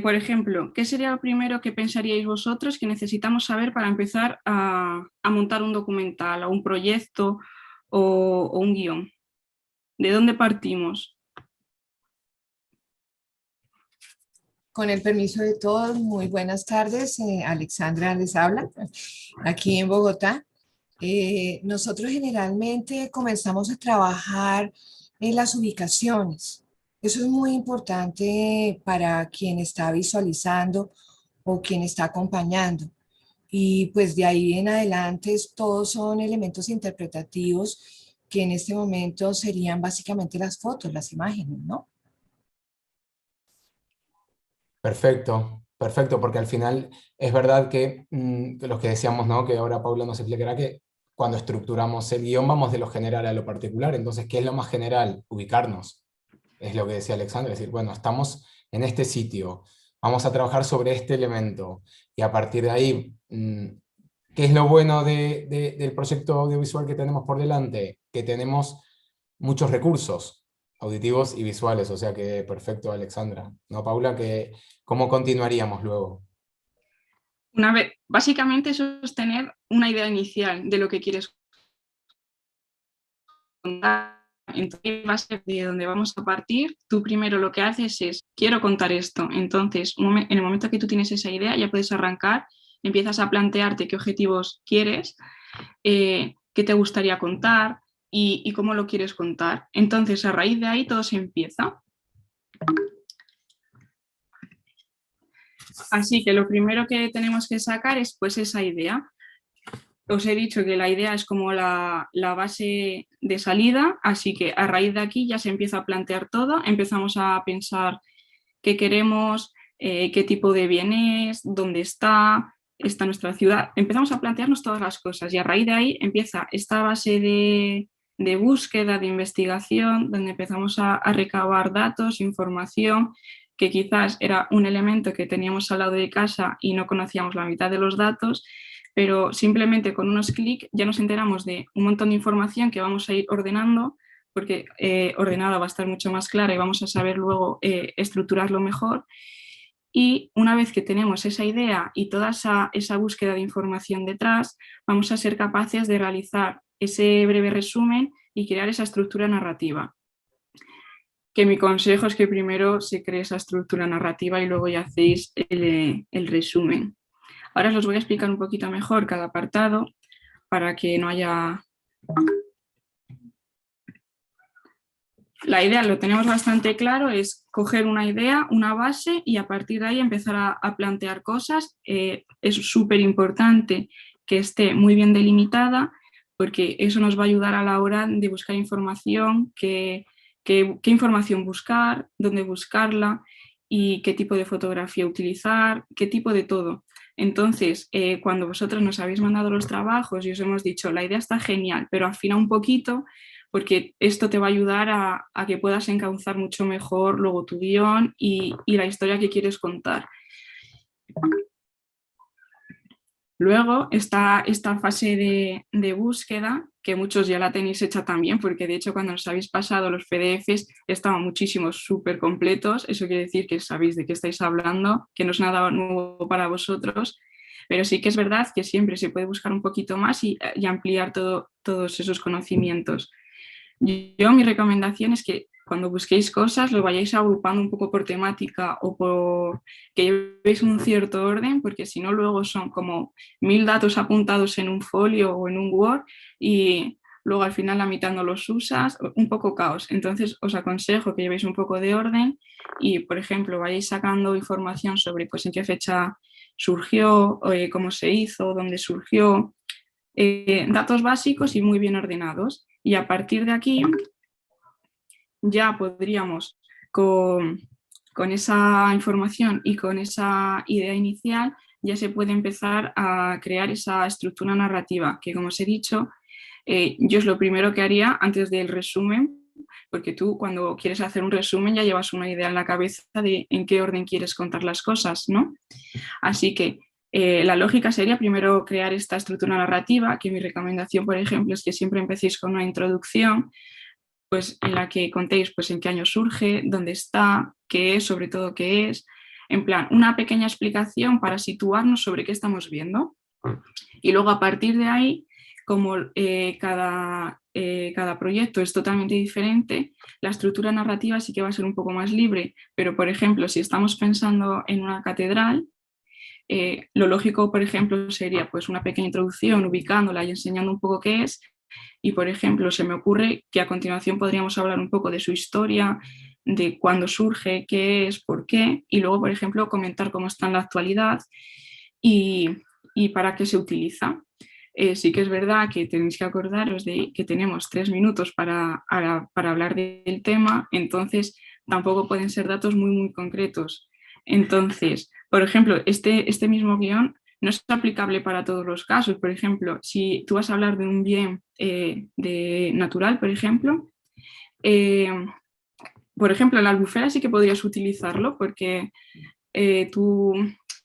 Por ejemplo, ¿qué sería lo primero que pensaríais vosotros que necesitamos saber para empezar a montar un documental o un proyecto o un guión? ¿De dónde partimos? Con el permiso de todos, muy buenas tardes. Alexandra les habla, aquí en Bogotá. Nosotros generalmente comenzamos a trabajar en las ubicaciones. Eso es muy importante para quien está visualizando o quien está acompañando. Y pues de ahí en adelante todos son elementos interpretativos que en este momento serían básicamente las fotos, las imágenes, ¿no? Perfecto, perfecto, porque al final es verdad que los que decíamos, ¿no? Que ahora Paula nos explicará que cuando estructuramos el guión vamos de lo general a lo particular. Entonces, ¿qué es lo más general? Ubicarnos. Es lo que decía Alexandra, es decir, bueno, estamos en este sitio, vamos a trabajar sobre este elemento, y a partir de ahí, ¿qué es lo bueno del proyecto audiovisual que tenemos por delante? Que tenemos muchos recursos auditivos y visuales, o sea que perfecto, Alexandra. ¿No, Paula? ¿Cómo continuaríamos luego? Básicamente eso es tener una idea inicial de lo que quieres contar. Entonces, base de donde vamos a partir, tú primero lo que haces es, quiero contar esto. Entonces, en el momento que tú tienes esa idea, ya puedes arrancar, empiezas a plantearte qué objetivos quieres, qué te gustaría contar y cómo lo quieres contar. Entonces, a raíz de ahí todo se empieza. Así que lo primero que tenemos que sacar es pues esa idea. Os he dicho que la idea es como la base de salida, así que a raíz de aquí ya se empieza a plantear todo, empezamos a pensar qué queremos, qué tipo de bien es, dónde está nuestra ciudad, empezamos a plantearnos todas las cosas y a raíz de ahí empieza esta base de búsqueda, de investigación, donde empezamos a recabar datos, información, que quizás era un elemento que teníamos al lado de casa y no conocíamos la mitad de los datos, pero simplemente con unos clics ya nos enteramos de un montón de información que vamos a ir ordenando, porque ordenada va a estar mucho más clara y vamos a saber luego estructurarlo mejor. Y una vez que tenemos esa idea y toda esa búsqueda de información detrás, vamos a ser capaces de realizar ese breve resumen y crear esa estructura narrativa. Que mi consejo es que primero se cree esa estructura narrativa y luego ya hacéis el resumen. Ahora os voy a explicar un poquito mejor cada apartado para que no haya... La idea, lo tenemos bastante claro, es coger una idea, una base y a partir de ahí empezar a plantear cosas. Es súper importante que esté muy bien delimitada porque eso nos va a ayudar a la hora de buscar información que qué información buscar, dónde buscarla y qué tipo de fotografía utilizar, qué tipo de todo. Entonces, cuando vosotros nos habéis mandado los trabajos y os hemos dicho, la idea está genial, pero afina un poquito, porque esto te va a ayudar a que puedas encauzar mucho mejor luego tu guión y la historia que quieres contar. Luego está esta fase de búsqueda, que muchos ya la tenéis hecha también, porque de hecho cuando nos habéis pasado los PDFs estaban muchísimos súper completos. Eso quiere decir que sabéis de qué estáis hablando, que no es nada nuevo para vosotros, pero sí que es verdad que siempre se puede buscar un poquito más y ampliar todos esos conocimientos. Yo mi recomendación es que cuando busquéis cosas lo vayáis agrupando un poco por temática o por que llevéis un cierto orden, porque si no luego son como 1000 datos apuntados en un folio o en un Word y luego al final la mitad no los usas, un poco caos. Entonces os aconsejo que llevéis un poco de orden y, por ejemplo, vayáis sacando información sobre pues, en qué fecha surgió, cómo se hizo, dónde surgió, datos básicos y muy bien ordenados. Y a partir de aquí ya podríamos, con esa información y con esa idea inicial, ya se puede empezar a crear esa estructura narrativa, que como os he dicho, yo es lo primero que haría antes del resumen, porque tú cuando quieres hacer un resumen ya llevas una idea en la cabeza de en qué orden quieres contar las cosas, ¿no? Así que la lógica sería primero crear esta estructura narrativa, que mi recomendación, por ejemplo, es que siempre empecéis con una introducción, pues en la que contéis pues en qué año surge, dónde está, qué es, sobre todo qué es, en plan una pequeña explicación para situarnos sobre qué estamos viendo. Y luego a partir de ahí, como cada proyecto es totalmente diferente, la estructura narrativa sí que va a ser un poco más libre, pero por ejemplo, si estamos pensando en una catedral, lo lógico, por ejemplo, sería pues una pequeña introducción ubicándola y enseñando un poco qué es. Y, por ejemplo, se me ocurre que a continuación podríamos hablar un poco de su historia, de cuándo surge, qué es, por qué, y luego, por ejemplo, comentar cómo está en la actualidad y para qué se utiliza. Sí que es verdad que tenéis que acordaros de que tenemos 3 minutos para hablar del tema, entonces tampoco pueden ser datos muy concretos. Entonces, por ejemplo, este mismo guión no es aplicable para todos los casos. Por ejemplo, si tú vas a hablar de un bien natural, por ejemplo, en la albufera sí que podrías utilizarlo porque tú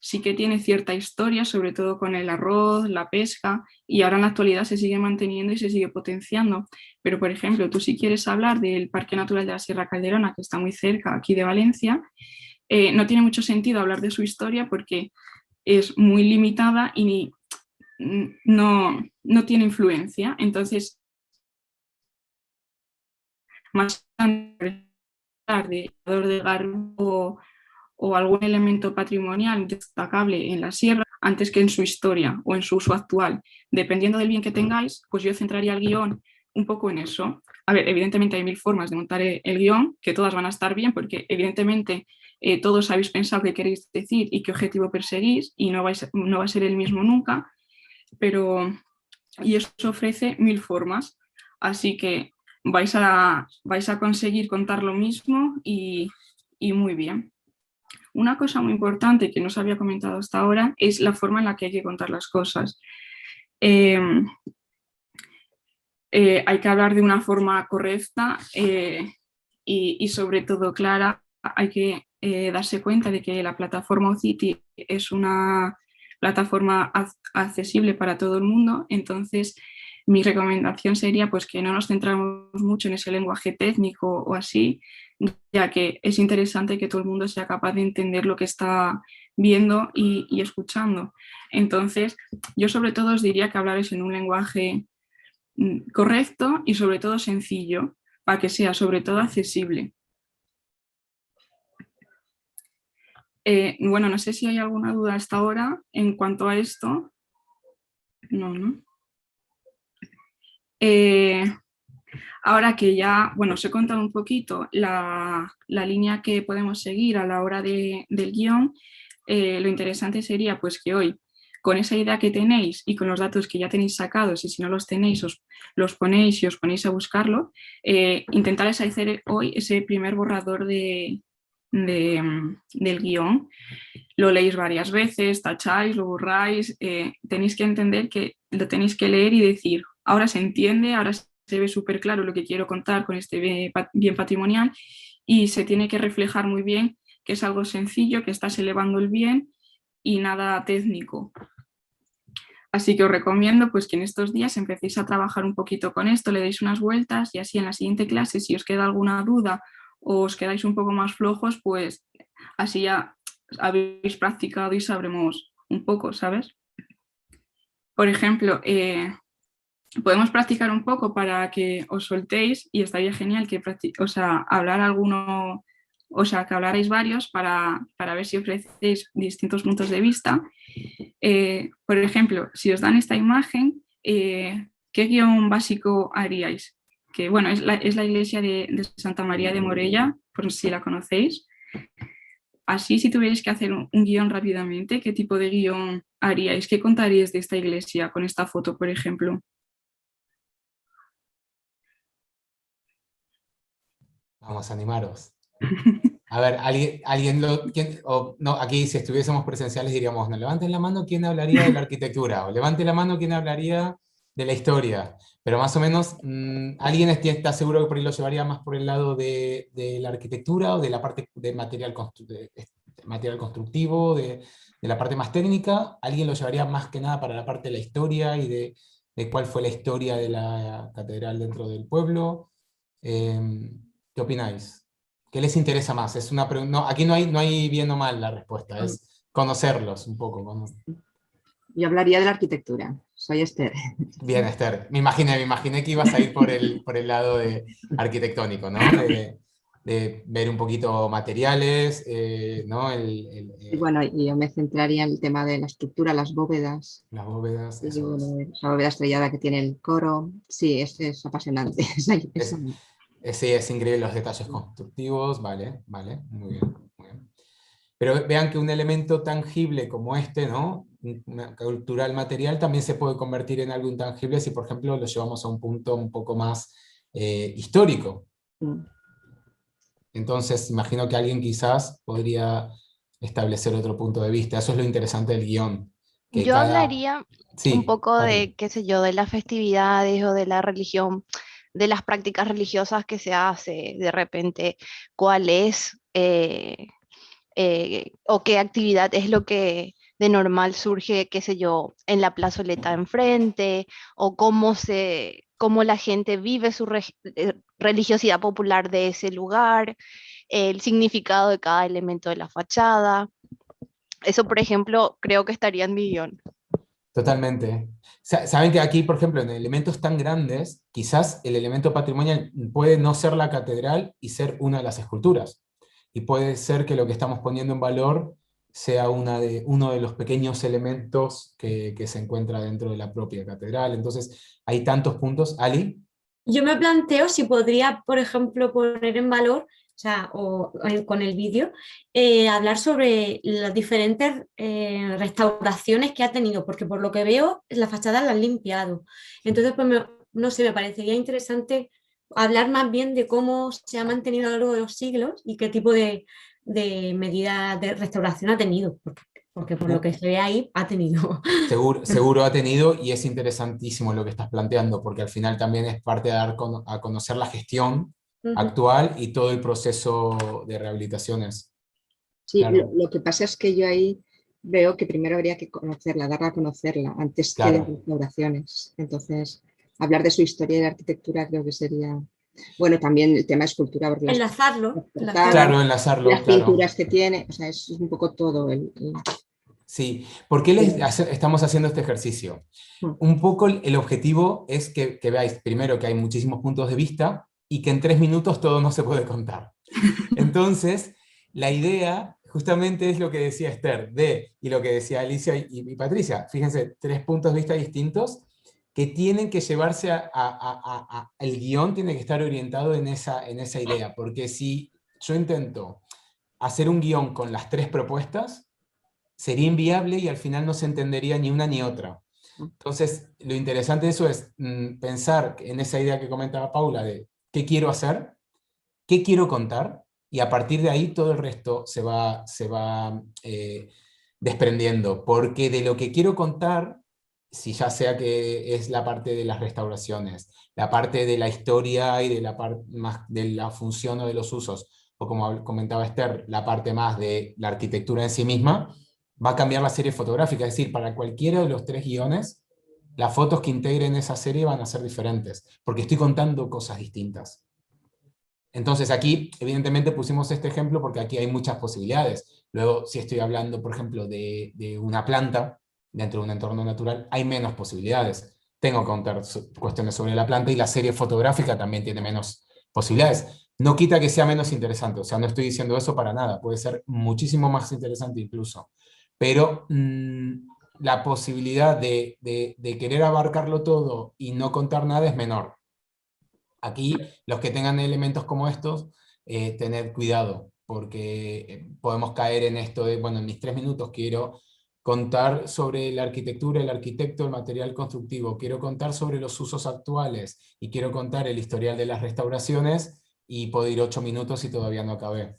sí que tienes cierta historia, sobre todo con el arroz, la pesca, y ahora en la actualidad se sigue manteniendo y se sigue potenciando. Pero, por ejemplo, tú si quieres hablar del Parque Natural de la Sierra Calderona, que está muy cerca aquí de Valencia, no tiene mucho sentido hablar de su historia porque es muy limitada y no tiene influencia. Entonces, más de garbo o algún elemento patrimonial destacable en la sierra antes que en su historia o en su uso actual. Dependiendo del bien que tengáis, pues yo centraría el guión un poco en eso. A ver, evidentemente hay 1000 formas de montar el guión, que todas van a estar bien porque evidentemente todos habéis pensado qué queréis decir y qué objetivo perseguís y no va a ser el mismo nunca, y eso ofrece 1000 formas, así que vais a conseguir contar lo mismo y muy bien. Una cosa muy importante que no os había comentado hasta ahora es la forma en la que hay que contar las cosas. Hay que hablar de una forma correcta y sobre todo clara. Hay que darse cuenta de que la plataforma Audacity es una plataforma accesible para todo el mundo, entonces mi recomendación sería pues, que no nos centramos mucho en ese lenguaje técnico o así, ya que es interesante que todo el mundo sea capaz de entender lo que está viendo y escuchando. Entonces, yo sobre todo os diría que hablarais en un lenguaje correcto y sobre todo sencillo, para que sea sobre todo accesible. Bueno, no sé si hay alguna duda hasta ahora en cuanto a esto. No. Ahora que ya, bueno, os he contado un poquito la línea que podemos seguir a la hora del guión, lo interesante sería pues que hoy con esa idea que tenéis y con los datos que ya tenéis sacados, y si no los tenéis, los ponéis y os ponéis a buscarlo, intentar hacer hoy ese primer borrador del guión. Lo leéis varias veces, tacháis, lo borráis, tenéis que entender que lo tenéis que leer y decir, ahora se entiende, ahora se ve súper claro lo que quiero contar con este bien patrimonial, y se tiene que reflejar muy bien que es algo sencillo, que estás elevando el bien y nada técnico. Así que os recomiendo pues, que en estos días empecéis a trabajar un poquito con esto, le deis unas vueltas, y así en la siguiente clase, si os queda alguna duda o os quedáis un poco más flojos, pues así ya habéis practicado y sabremos un poco, ¿sabes? Por ejemplo, podemos practicar un poco para que os soltéis, y estaría genial que hablar alguno, que hablarais varios para ver si ofrecéis distintos puntos de vista. Por ejemplo, si os dan esta imagen, ¿qué guión básico haríais? Que bueno, es la iglesia de Santa María de Morella, por si la conocéis. Así, si tuvierais que hacer un guión rápidamente, ¿qué tipo de guión haríais? ¿Qué contaríais de esta iglesia con esta foto, por ejemplo? Vamos a animaros. A ver, no, aquí si estuviésemos presenciales diríamos, no, levanten la mano quién hablaría de la arquitectura, o levanten la mano quién hablaría de la historia, pero más o menos, ¿alguien está seguro que por ahí lo llevaría más por el lado de la arquitectura, o de la parte de material constructivo, de la parte más técnica? ¿Alguien lo llevaría más que nada para la parte de la historia, y de cuál fue la historia de la catedral dentro del pueblo? ¿Qué opináis? ¿Qué les interesa más? Es una no, aquí no hay bien o mal la respuesta, es conocerlos un poco. Yo hablaría de la arquitectura, soy Esther. Bien, Esther, me imaginé que ibas a ir por el lado arquitectónico, ¿no? De ver un poquito materiales, ¿no? Y bueno, yo me centraría en el tema de la estructura, las bóvedas. Las bóvedas, eso. La bóveda estrellada que tiene el coro, sí, es apasionante. Sí, es increíble los detalles constructivos, vale, muy bien, muy bien. Pero vean que un elemento tangible como este, ¿no? Cultural material, también se puede convertir en algo intangible si, por ejemplo, lo llevamos a un punto un poco más histórico. Entonces, imagino que alguien quizás podría establecer otro punto de vista. Eso es lo interesante del guión. Yo hablaría un poco de, qué sé yo, de las festividades o de la religión, de las prácticas religiosas que se hace, de repente, cuál es o qué actividad es lo que de normal surge, qué sé yo, en la plazoleta enfrente, o cómo la gente vive su religiosidad popular de ese lugar, el significado de cada elemento de la fachada. Eso, por ejemplo, creo que estaría en mi guión. Totalmente. Saben que aquí, por ejemplo, en elementos tan grandes, quizás el elemento patrimonial puede no ser la catedral y ser una de las esculturas. Y puede ser que lo que estamos poniendo en valor sea uno de los pequeños elementos que se encuentra dentro de la propia catedral. Entonces, hay tantos puntos. ¿Ali? Yo me planteo si podría, por ejemplo, poner en valor, con el vídeo, hablar sobre las diferentes restauraciones que ha tenido, porque por lo que veo, la fachada la han limpiado. Entonces, pues no sé, me parecería interesante hablar más bien de cómo se ha mantenido a lo largo de los siglos y qué tipo de medidas de restauración ha tenido, porque por lo que se ve ahí ha tenido. Seguro ha tenido, y es interesantísimo lo que estás planteando, porque al final también es parte de dar a conocer la gestión actual y todo el proceso de rehabilitaciones. Sí, claro. Lo que pasa es que yo ahí veo que primero habría que conocerla, darla a conocerla, antes que de restauraciones. Entonces, hablar de su historia y de arquitectura creo que sería... Bueno, también el tema de escultura. Enlazarlo. Claro, enlazarlo. Las pinturas que tiene, o sea, es un poco todo Sí, ¿por qué estamos haciendo este ejercicio? Un poco el objetivo es que veáis, primero, que hay muchísimos puntos de vista, y que en 3 minutos todo no se puede contar. Entonces, la idea justamente es lo que decía Esther, y lo que decía Alicia y Patricia. Fíjense, 3 puntos de vista distintos que tienen que llevarse el guión tiene que estar orientado en esa idea, porque si yo intento hacer un guión con las 3 propuestas, sería inviable y al final no se entendería ni una ni otra. Entonces, lo interesante de eso es pensar en esa idea que comentaba Paula de qué quiero hacer, qué quiero contar, y a partir de ahí todo el resto se va desprendiendo, porque de lo que quiero contar, si ya sea que es la parte de las restauraciones, la parte de la historia y de la parte más de la función o de los usos, o como comentaba Esther, la parte más de la arquitectura en sí misma, va a cambiar la serie fotográfica. Es decir, para cualquiera de los 3 guiones, las fotos que integren esa serie van a ser diferentes, porque estoy contando cosas distintas. Entonces aquí, evidentemente, pusimos este ejemplo porque aquí hay muchas posibilidades. Luego, si estoy hablando, por ejemplo, de una planta dentro de un entorno natural, hay menos posibilidades. Tengo que contar cuestiones sobre la planta y la serie fotográfica también tiene menos posibilidades. No quita que sea menos interesante, o sea, no estoy diciendo eso para nada, puede ser muchísimo más interesante incluso. Pero la posibilidad de querer abarcarlo todo y no contar nada es menor. Aquí, los que tengan elementos como estos, tener cuidado, porque podemos caer en esto de, bueno, en mis 3 minutos quiero contar sobre la arquitectura, el arquitecto, el material constructivo, quiero contar sobre los usos actuales, y quiero contar el historial de las restauraciones, y puedo ir 8 minutos y todavía no acabé.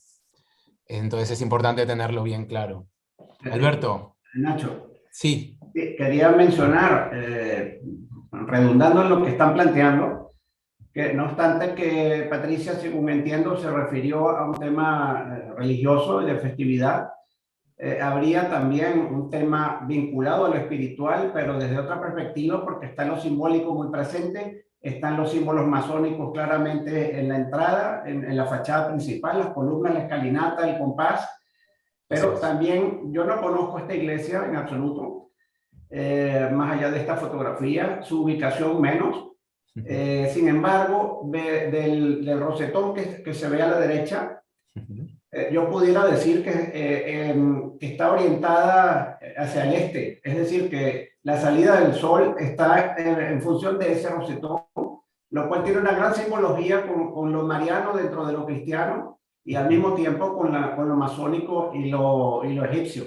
Entonces es importante tenerlo bien claro. Alberto. Nacho. Sí. Quería mencionar, redundando en lo que están planteando, que no obstante que Patricia, según entiendo, se refirió a un tema religioso y de festividad, habría también un tema vinculado a lo espiritual, pero desde otra perspectiva, porque está lo simbólico muy presente, están los símbolos masónicos claramente en la entrada, en la fachada principal, las columnas, la escalinata, el compás, pero también yo no conozco esta iglesia en absoluto, más allá de esta fotografía, su ubicación menos. Sin embargo, del rosetón que se ve a la derecha, yo pudiera decir que está orientada hacia el este, es decir, que la salida del sol está en función de ese rosetón, lo cual tiene una gran simbología con lo mariano dentro de lo cristiano y al mismo tiempo con lo masónico y lo egipcio.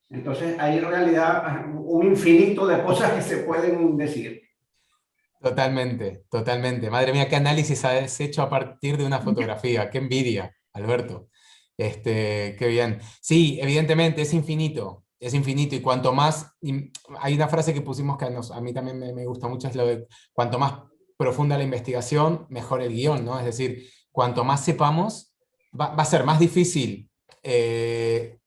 Entonces hay en realidad un infinito de cosas que se pueden decir. Totalmente, totalmente. Madre mía, qué análisis has hecho a partir de una fotografía. Qué envidia, Alberto. Qué bien. Sí, evidentemente es infinito, y cuanto más, hay una frase que pusimos que a mí también me gusta mucho, es lo de cuanto más profunda la investigación, mejor el guión, ¿no? Es decir, cuanto más sepamos, va a ser más difícil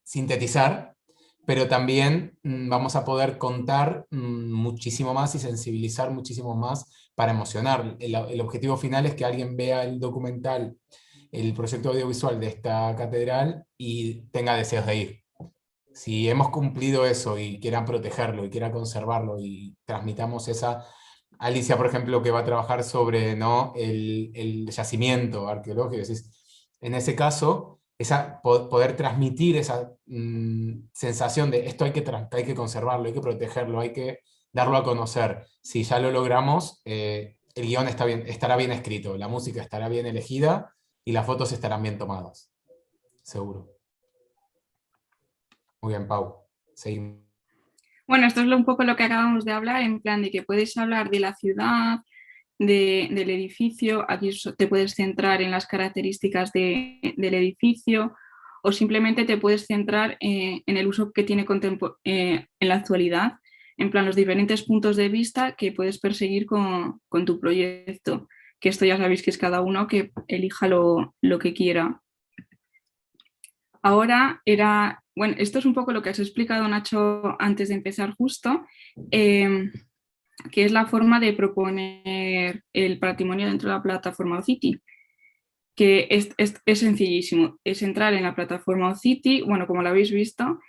sintetizar, pero también vamos a poder contar muchísimo más y sensibilizar muchísimo más para emocionar. El objetivo final es que alguien vea el documental, el proyecto audiovisual de esta catedral y tenga deseos de ir. Si hemos cumplido eso y quieran protegerlo y quieran conservarlo y transmitamos esa... Alicia, por ejemplo, que va a trabajar sobre, ¿no?, el yacimiento arqueológico, en ese caso, poder transmitir esa sensación de esto hay que conservarlo, hay que protegerlo, hay que darlo a conocer. Si ya lo logramos, el guión estará bien escrito, la música estará bien elegida y las fotos estarán bien tomadas. Seguro. Muy bien, Pau. Seguimos. Bueno, esto es un poco lo que acabamos de hablar, en plan de que puedes hablar de la ciudad, del edificio, aquí te puedes centrar en las características del edificio, o simplemente te puedes centrar en el uso que tiene en la actualidad, en plan los diferentes puntos de vista que puedes perseguir con tu proyecto, que esto ya sabéis que es cada uno que elija lo que quiera. Ahora bueno, esto es un poco lo que has explicado, Nacho, antes de empezar justo, que es la forma de proponer el patrimonio dentro de la plataforma OCity, que es sencillísimo, es entrar en la plataforma OCity, bueno, como lo habéis visto,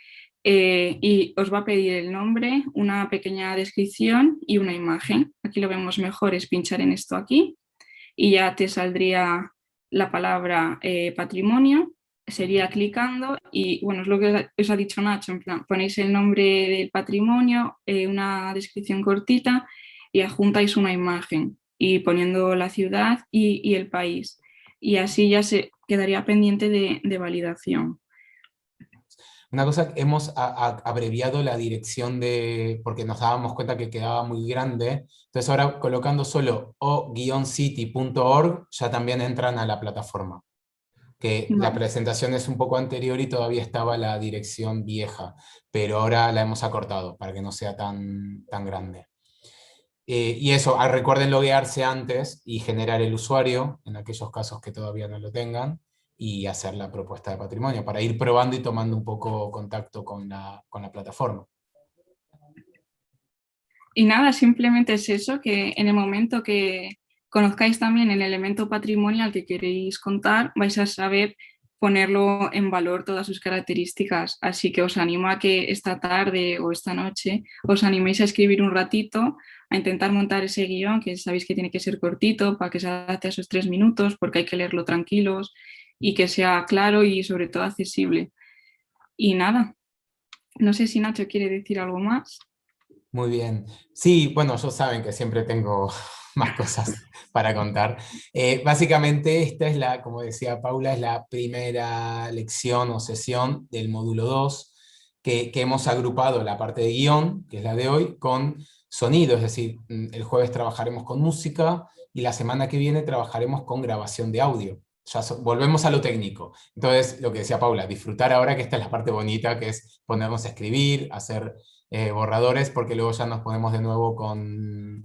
y os va a pedir el nombre, una pequeña descripción y una imagen. Aquí lo vemos mejor, es pinchar en esto aquí, y ya te saldría la palabra patrimonio, sería clicando y bueno, es lo que os ha dicho Nacho, en plan, ponéis el nombre del patrimonio, una descripción cortita y adjuntáis una imagen y poniendo la ciudad y el país, y así ya se quedaría pendiente de validación. Una cosa, hemos abreviado la dirección porque nos dábamos cuenta que quedaba muy grande, entonces ahora colocando solo o-city.org ya también entran a la plataforma. Que la presentación es un poco anterior y todavía estaba la dirección vieja, pero ahora la hemos acortado para que no sea tan grande. Y eso, recuerden loguearse antes y generar el usuario, en aquellos casos que todavía no lo tengan, y hacer la propuesta de patrimonio, para ir probando y tomando un poco contacto con la plataforma. Y nada, simplemente es eso, que en el momento que conozcáis también el elemento patrimonial que queréis contar, vais a saber ponerlo en valor todas sus características. Así que os animo a que esta tarde o esta noche os animéis a escribir un ratito, a intentar montar ese guión, que sabéis que tiene que ser cortito para que se adapte a esos 3 minutos, porque hay que leerlo tranquilos y que sea claro y sobre todo accesible. Y nada, no sé si Nacho quiere decir algo más. Muy bien. Sí, bueno, ya saben que siempre tengo más cosas para contar. Básicamente esta es como decía Paula, es la primera lección o sesión del módulo 2, que hemos agrupado la parte de guión, que es la de hoy, con sonido, es decir, el jueves trabajaremos con música y la semana que viene trabajaremos con grabación de audio. Ya volvemos a lo técnico. Entonces, lo que decía Paula, disfrutar ahora que esta es la parte bonita, que es ponernos a escribir, hacer borradores, porque luego ya nos ponemos de nuevo con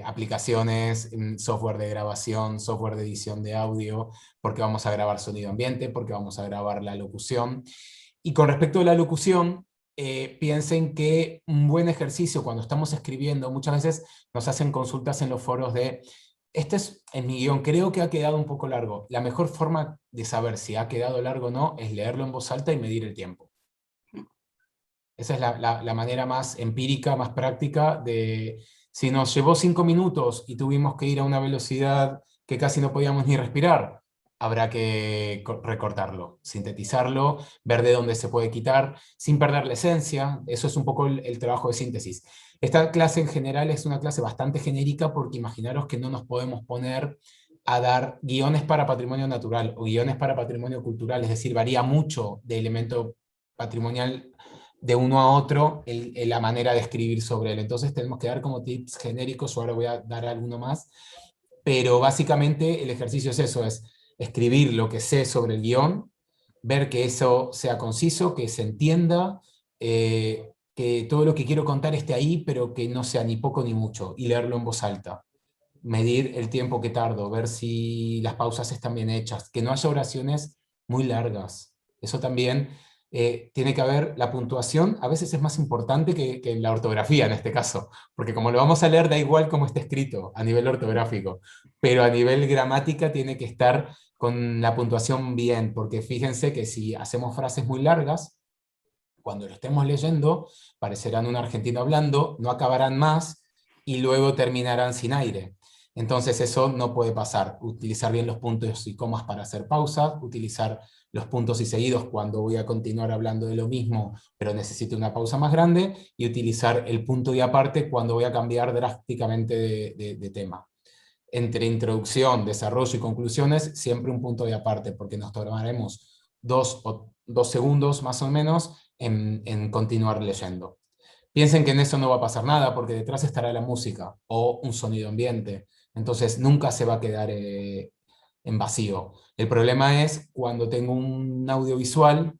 aplicaciones, software de grabación, software de edición de audio, porque vamos a grabar sonido ambiente, porque vamos a grabar la locución. Y con respecto a la locución, piensen que un buen ejercicio cuando estamos escribiendo, muchas veces nos hacen consultas en los foros de este es en mi guión, creo que ha quedado un poco largo. La mejor forma de saber si ha quedado largo o no es leerlo en voz alta y medir el tiempo. Esa es la manera más empírica, más práctica de... Si nos llevó 5 minutos y tuvimos que ir a una velocidad que casi no podíamos ni respirar, habrá que recortarlo, sintetizarlo, ver de dónde se puede quitar, sin perder la esencia. Eso es un poco el trabajo de síntesis. Esta clase en general es una clase bastante genérica porque imaginaros que no nos podemos poner a dar guiones para patrimonio natural o guiones para patrimonio cultural, es decir, varía mucho de elemento patrimonial de uno a otro la manera de escribir sobre él. Entonces tenemos que dar como tips genéricos, yo ahora voy a dar alguno más, pero básicamente el ejercicio es eso, es escribir lo que sé sobre el guión, ver que eso sea conciso, que se entienda, que todo lo que quiero contar esté ahí, pero que no sea ni poco ni mucho, y leerlo en voz alta. Medir el tiempo que tardo, ver si las pausas están bien hechas, que no haya oraciones muy largas. Eso también tiene que haber, la puntuación a veces es más importante que la ortografía en este caso, porque como lo vamos a leer da igual cómo está escrito a nivel ortográfico, pero a nivel gramática tiene que estar con la puntuación bien, porque fíjense que si hacemos frases muy largas, cuando lo estemos leyendo, parecerán un argentino hablando, no acabarán más, y luego terminarán sin aire. Entonces eso no puede pasar. Utilizar bien los puntos y comas para hacer pausas, utilizar los puntos y seguidos cuando voy a continuar hablando de lo mismo, pero necesito una pausa más grande, y utilizar el punto y aparte cuando voy a cambiar drásticamente de tema. Entre introducción, desarrollo y conclusiones, siempre un punto y aparte, porque nos tomaremos 2 segundos más o menos en continuar leyendo. Piensen que en eso no va a pasar nada, porque detrás estará la música o un sonido ambiente. Entonces nunca se va a quedar en vacío. El problema es cuando tengo un audiovisual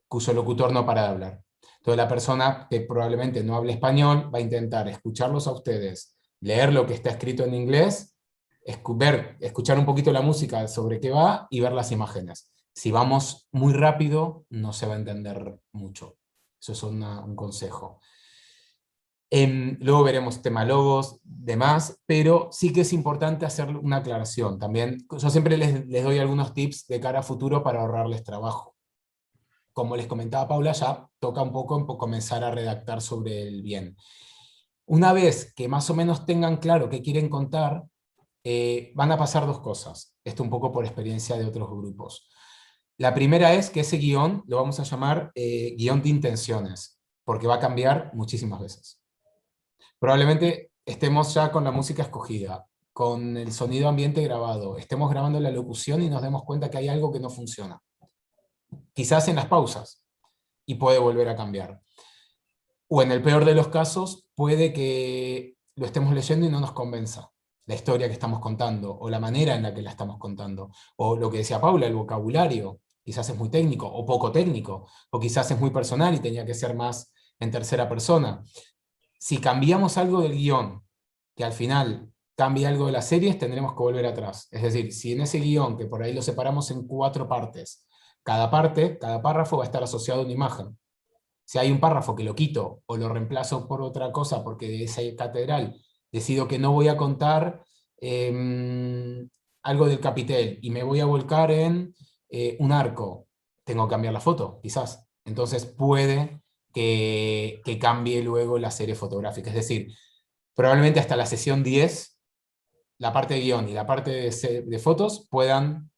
cuyo locutor no para de hablar. Entonces la persona que probablemente no hable español va a intentar escucharlos a ustedes, leer lo que está escrito en inglés, escuchar un poquito la música sobre qué va y ver las imágenes. Si vamos muy rápido no se va a entender mucho. Eso es un consejo. Luego veremos tema logos, demás, pero sí que es importante hacer una aclaración. También, yo siempre les doy algunos tips de cara a futuro para ahorrarles trabajo. Como les comentaba Paula, ya toca un poco comenzar a redactar sobre el bien. Una vez que más o menos tengan claro qué quieren contar, van a pasar 2 cosas. Esto un poco por experiencia de otros grupos. La primera es que ese guión lo vamos a llamar guión de intenciones, porque va a cambiar muchísimas veces. Probablemente estemos ya con la música escogida, con el sonido ambiente grabado, estemos grabando la locución y nos demos cuenta que hay algo que no funciona. Quizás en las pausas. y puede volver a cambiar. O en el peor de los casos, puede que lo estemos leyendo y no nos convenza la historia que estamos contando, o la manera en la que la estamos contando, o lo que decía Paula, el vocabulario, quizás es muy técnico, o poco técnico, o quizás es muy personal y tenía que ser más en tercera persona. Si cambiamos algo del guión, que al final cambie algo de las series, tendremos que volver atrás. Es decir, si en ese guión, que por ahí lo separamos en 4 partes, cada párrafo va a estar asociado a una imagen. Si hay un párrafo que lo quito o lo reemplazo por otra cosa porque de esa catedral decido que no voy a contar algo del capitel y me voy a volcar en un arco, tengo que cambiar la foto, quizás. Entonces puede que cambie luego la serie fotográfica. Es decir, probablemente hasta la sesión 10, la parte de guión y la parte de fotos puedan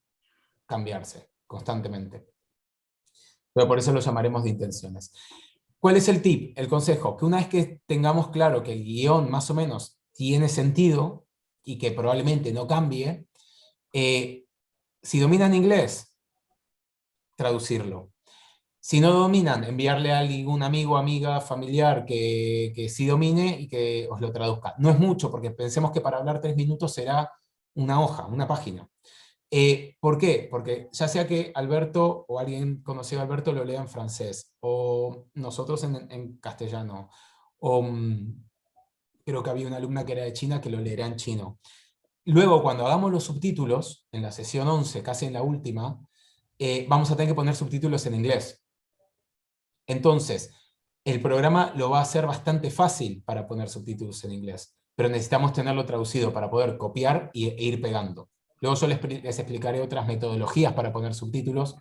cambiarse constantemente. Pero por eso lo llamaremos de intenciones. ¿Cuál es el tip? El consejo, que una vez que tengamos claro que el guión más o menos tiene sentido y que probablemente no cambie, si dominan inglés, traducirlo. Si no dominan, enviarle a algún amigo, amiga, familiar que sí domine y que os lo traduzca. No es mucho, porque pensemos que para hablar 3 minutos será una hoja, una página. ¿Por qué? Porque ya sea que Alberto o alguien conocido a Alberto lo lea en francés, o nosotros en castellano, o creo que había una alumna que era de China que lo leerá en chino. Luego, cuando hagamos los subtítulos, en la sesión 11, casi en la última, vamos a tener que poner subtítulos en inglés. Entonces, el programa lo va a hacer bastante fácil para poner subtítulos en inglés, pero necesitamos tenerlo traducido para poder copiar e ir pegando. Luego yo les explicaré otras metodologías para poner subtítulos,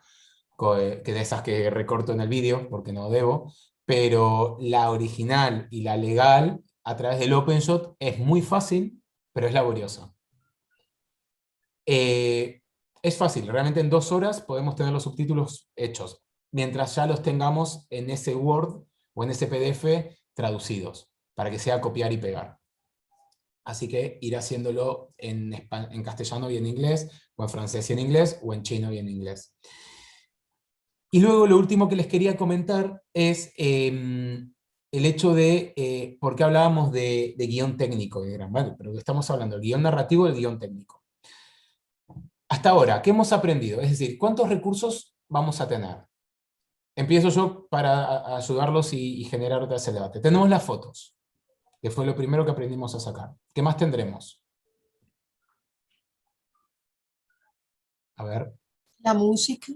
que de esas que recorto en el vídeo, porque no debo, pero la original y la legal, a través del OpenShot, es muy fácil, pero es laboriosa. Es fácil, realmente en 2 horas podemos tener los subtítulos hechos, mientras ya los tengamos en ese Word o en ese PDF traducidos, para que sea copiar y pegar. Así que ir haciéndolo en castellano y en inglés, o en francés y en inglés, o en chino y en inglés. Y luego lo último que les quería comentar es el hecho de, ¿por qué hablábamos de guión técnico? Vale, pero estamos hablando del guión narrativo y del guión técnico. Hasta ahora, ¿qué hemos aprendido? Es decir, ¿cuántos recursos vamos a tener? Empiezo yo para ayudarlos y generar ese debate. Tenemos las fotos, que fue lo primero que aprendimos a sacar. ¿Qué más tendremos? A ver. La música.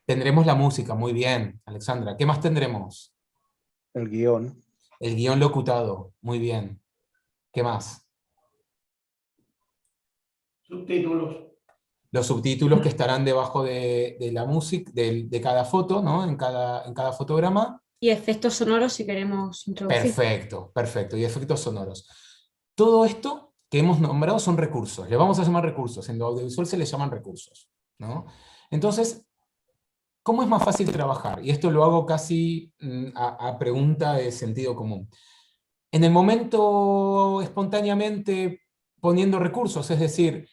Tendremos la música, muy bien, Alexandra. ¿Qué más tendremos? El guión. El guión locutado, muy bien. ¿Qué más? Subtítulos. Los subtítulos que estarán debajo de la música, de cada foto, ¿no? En cada fotograma. Y efectos sonoros si queremos introducir. Perfecto, perfecto. Y efectos sonoros. Todo esto que hemos nombrado son recursos. Le vamos a llamar recursos. En lo audiovisual se les llaman recursos, ¿no? Entonces, ¿cómo es más fácil trabajar? Y esto lo hago casi a pregunta de sentido común. En el momento, espontáneamente, poniendo recursos, es decir,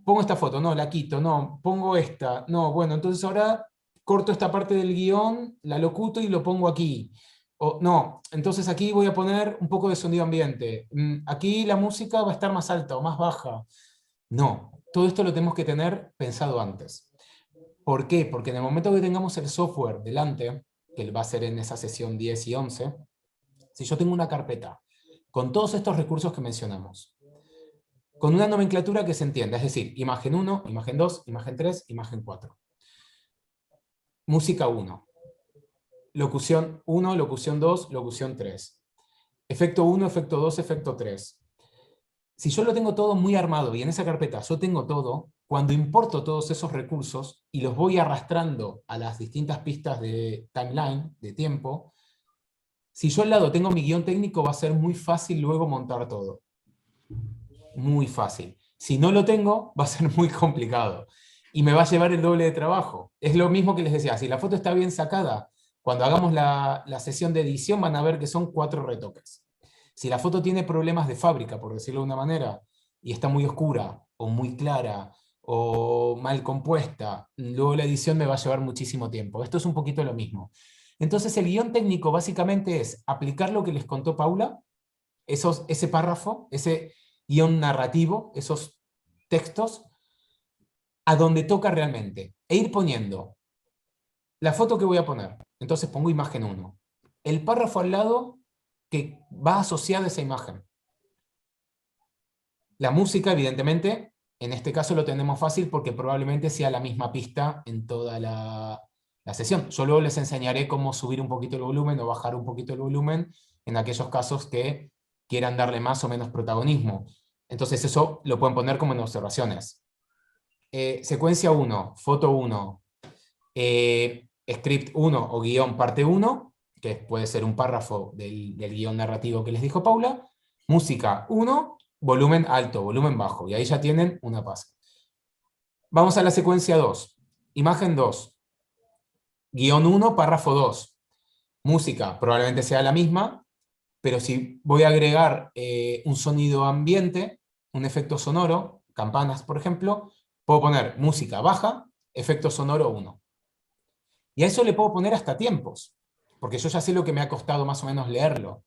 pongo esta foto, no, la quito, no, pongo esta, no, bueno, entonces ahora corto esta parte del guión, la locuto y lo pongo aquí. O, no, entonces aquí voy a poner un poco de sonido ambiente. Aquí la música va a estar más alta o más baja. No, todo esto lo tenemos que tener pensado antes. ¿Por qué? Porque en el momento que tengamos el software delante, que va a ser en esa sesión 10 y 11, si yo tengo una carpeta con todos estos recursos que mencionamos, con una nomenclatura que se entienda, es decir, imagen 1, imagen 2, imagen 3, imagen 4. Música 1. Locución 1, locución 2, locución 3. Efecto 1, efecto 2, efecto 3. Si yo lo tengo todo muy armado y en esa carpeta yo tengo todo, cuando importo todos esos recursos y los voy arrastrando a las distintas pistas de timeline, de tiempo, si yo al lado tengo mi guión técnico va a ser muy fácil luego montar todo. Muy fácil. Si no lo tengo, va a ser muy complicado. Y me va a llevar el doble de trabajo. Es lo mismo que les decía, si la foto está bien sacada, cuando hagamos la sesión de edición van a ver que son 4 retoques. Si la foto tiene problemas de fábrica, por decirlo de una manera, y está muy oscura, o muy clara, o mal compuesta, luego la edición me va a llevar muchísimo tiempo. Esto es un poquito lo mismo. Entonces el guión técnico básicamente es aplicar lo que les contó Paula, ese párrafo, ese guión narrativo, esos textos, a donde toca realmente, e ir poniendo la foto que voy a poner. Entonces pongo imagen 1. El párrafo al lado que va asociado a esa imagen. La música, evidentemente, en este caso lo tenemos fácil porque probablemente sea la misma pista en toda la sesión. Yo luego les enseñaré cómo subir un poquito el volumen o bajar un poquito el volumen en aquellos casos que quieran darle más o menos protagonismo. Entonces eso lo pueden poner como en observaciones. Secuencia 1, foto 1, script 1 o guión parte 1, que puede ser un párrafo del guión narrativo que les dijo Paula, música 1, volumen alto, volumen bajo, y ahí ya tienen una pase. Vamos a la secuencia 2, imagen 2, guión 1, párrafo 2, música probablemente sea la misma, pero si voy a agregar un sonido ambiente, un efecto sonoro, campanas por ejemplo, puedo poner música baja, efecto sonoro 1. Y a eso le puedo poner hasta tiempos, porque yo ya sé lo que me ha costado más o menos leerlo.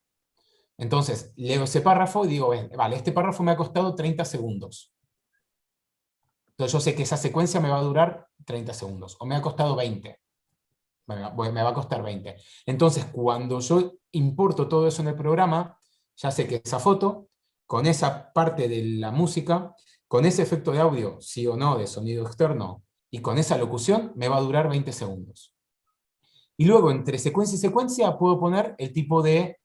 Entonces, leo ese párrafo y digo, vale, este párrafo me ha costado 30 segundos. Entonces yo sé que esa secuencia me va a durar 30 segundos, o me ha costado 20. Me va a costar 20. Entonces, cuando yo importo todo eso en el programa, ya sé que esa foto, con esa parte de la música, con ese efecto de audio, sí o no, de sonido externo, y con esa locución, me va a durar 20 segundos. Y luego, entre secuencia y secuencia, puedo poner el tipo de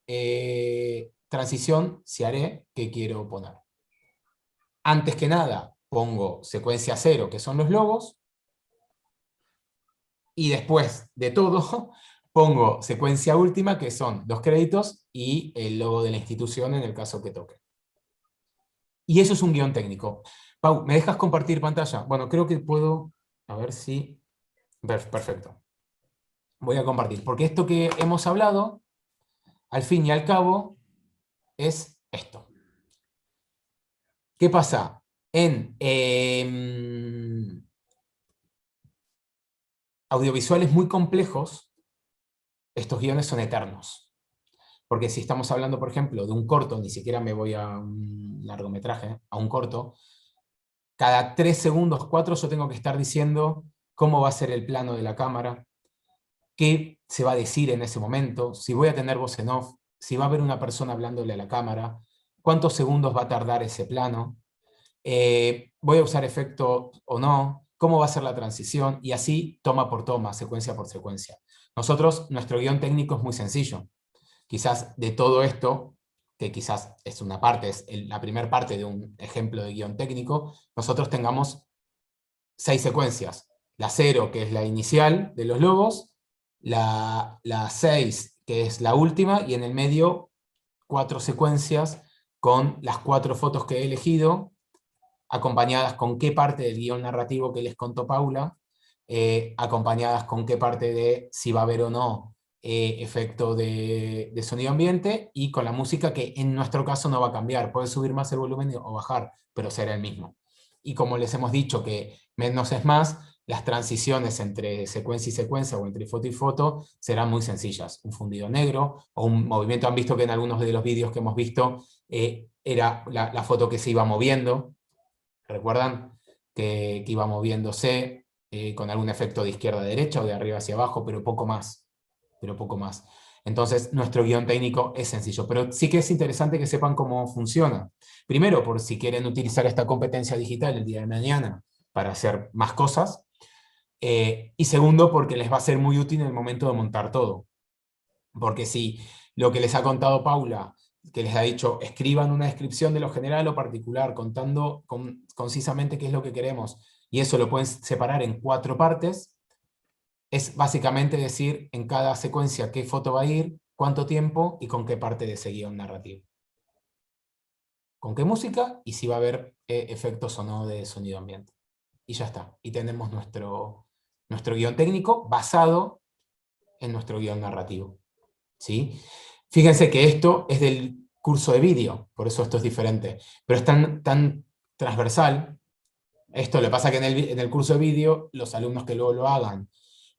transición, si haré, que quiero poner. Antes que nada, pongo secuencia 0, que son los logos, y después de todo, pongo secuencia última, que son los créditos y el logo de la institución en el caso que toque. Y eso es un guión técnico. Pau, ¿me dejas compartir pantalla? Bueno, creo que puedo, a ver si... Perfecto. Voy a compartir, porque esto que hemos hablado, al fin y al cabo, es esto. ¿Qué pasa? En audiovisuales muy complejos, estos guiones son eternos. Porque si estamos hablando, por ejemplo, de un corto, ni siquiera me voy a un largometraje, a un corto, cada 3 segundos, 4, yo tengo que estar diciendo cómo va a ser el plano de la cámara, qué se va a decir en ese momento, si voy a tener voz en off, si va a haber una persona hablándole a la cámara, cuántos segundos va a tardar ese plano, voy a usar efecto o no, cómo va a ser la transición, y así toma por toma, secuencia por secuencia. Nosotros, nuestro guión técnico es muy sencillo. Quizás de todo esto, que quizás es una parte, es la primera parte de un ejemplo de guión técnico, nosotros tengamos 6 secuencias. La 0, que es la inicial de los logos, la 6, que es la última, y en el medio 4 secuencias con las 4 fotos que he elegido, acompañadas con qué parte del guión narrativo que les contó Paula, acompañadas con qué parte de si va a haber o no efecto de sonido ambiente, y con la música que en nuestro caso no va a cambiar, puede subir más el volumen o bajar, pero será el mismo. Y como les hemos dicho que menos es más, las transiciones entre secuencia y secuencia o entre foto y foto serán muy sencillas. Un fundido negro o un movimiento. Han visto que en algunos de los vídeos que hemos visto era la foto que se iba moviendo. ¿Recuerdan? Que iba moviéndose con algún efecto de izquierda a derecha o de arriba hacia abajo, pero poco más. Entonces, nuestro guión técnico es sencillo, pero sí que es interesante que sepan cómo funciona. Primero, por si quieren utilizar esta competencia digital el día de mañana para hacer más cosas, y segundo, porque les va a ser muy útil en el momento de montar todo. Porque si lo que les ha contado Paula, que les ha dicho, escriban una descripción de lo general o particular, contando concisamente qué es lo que queremos, y eso lo pueden separar en 4 partes, es básicamente decir en cada secuencia qué foto va a ir, cuánto tiempo y con qué parte de ese guión narrativo. Con qué música y si va a haber efectos o no de sonido ambiente. Y ya está. Y tenemos nuestro guión técnico basado en nuestro guión narrativo. ¿Sí? Fíjense que esto es del curso de vídeo, por eso esto es diferente. Pero es tan transversal. Esto le pasa que en el curso de vídeo, los alumnos que luego lo hagan,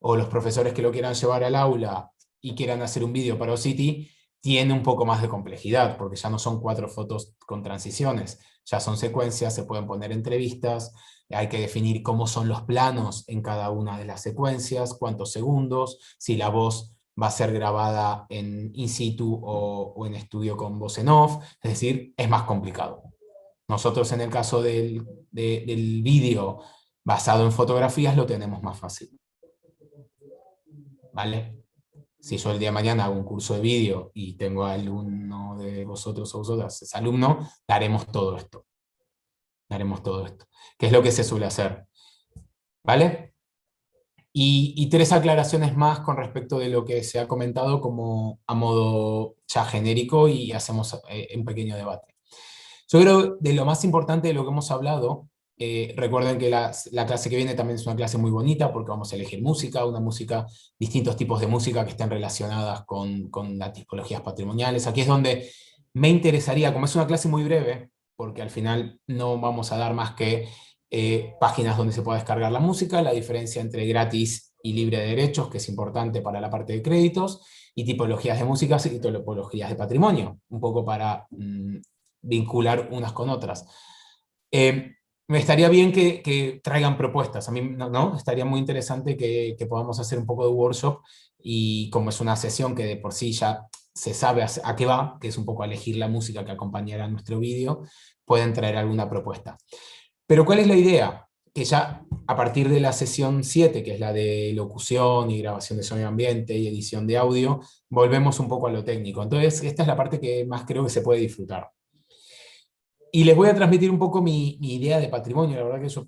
o los profesores que lo quieran llevar al aula y quieran hacer un vídeo para OCity, tiene un poco más de complejidad, porque ya no son 4 fotos con transiciones, ya son secuencias, se pueden poner entrevistas, hay que definir cómo son los planos en cada una de las secuencias, cuántos segundos, si la voz va a ser grabada en in situ o en estudio con voz en off, es decir, es más complicado. Nosotros en el caso del vídeo basado en fotografías lo tenemos más fácil. ¿Vale? Si yo el día de mañana hago un curso de vídeo y tengo a alguno de vosotros o vosotras es alumno, daremos todo esto. Haremos todo esto, que es lo que se suele hacer. ¿Vale? Y 3 aclaraciones más con respecto de lo que se ha comentado como a modo ya genérico y hacemos un pequeño debate. Yo creo de lo más importante de lo que hemos hablado, recuerden que la clase que viene también es una clase muy bonita porque vamos a elegir música, distintos tipos de música que estén relacionadas con las tipologías patrimoniales. Aquí es donde me interesaría, como es una clase muy breve, porque al final no vamos a dar más que páginas donde se pueda descargar la música, la diferencia entre gratis y libre de derechos, que es importante para la parte de créditos, y tipologías de música y tipologías de patrimonio, un poco para vincular unas con otras. Me estaría bien que traigan propuestas, a mí no, estaría muy interesante que podamos hacer un poco de workshop, y como es una sesión que de por sí ya se sabe a qué va, que es un poco a elegir la música que acompañará nuestro vídeo, pueden traer alguna propuesta. Pero ¿cuál es la idea? Que ya a partir de la sesión 7, que es la de locución y grabación de sonido ambiente y edición de audio, volvemos un poco a lo técnico. Entonces esta es la parte que más creo que se puede disfrutar. Y les voy a transmitir un poco mi idea de patrimonio. La verdad que yo,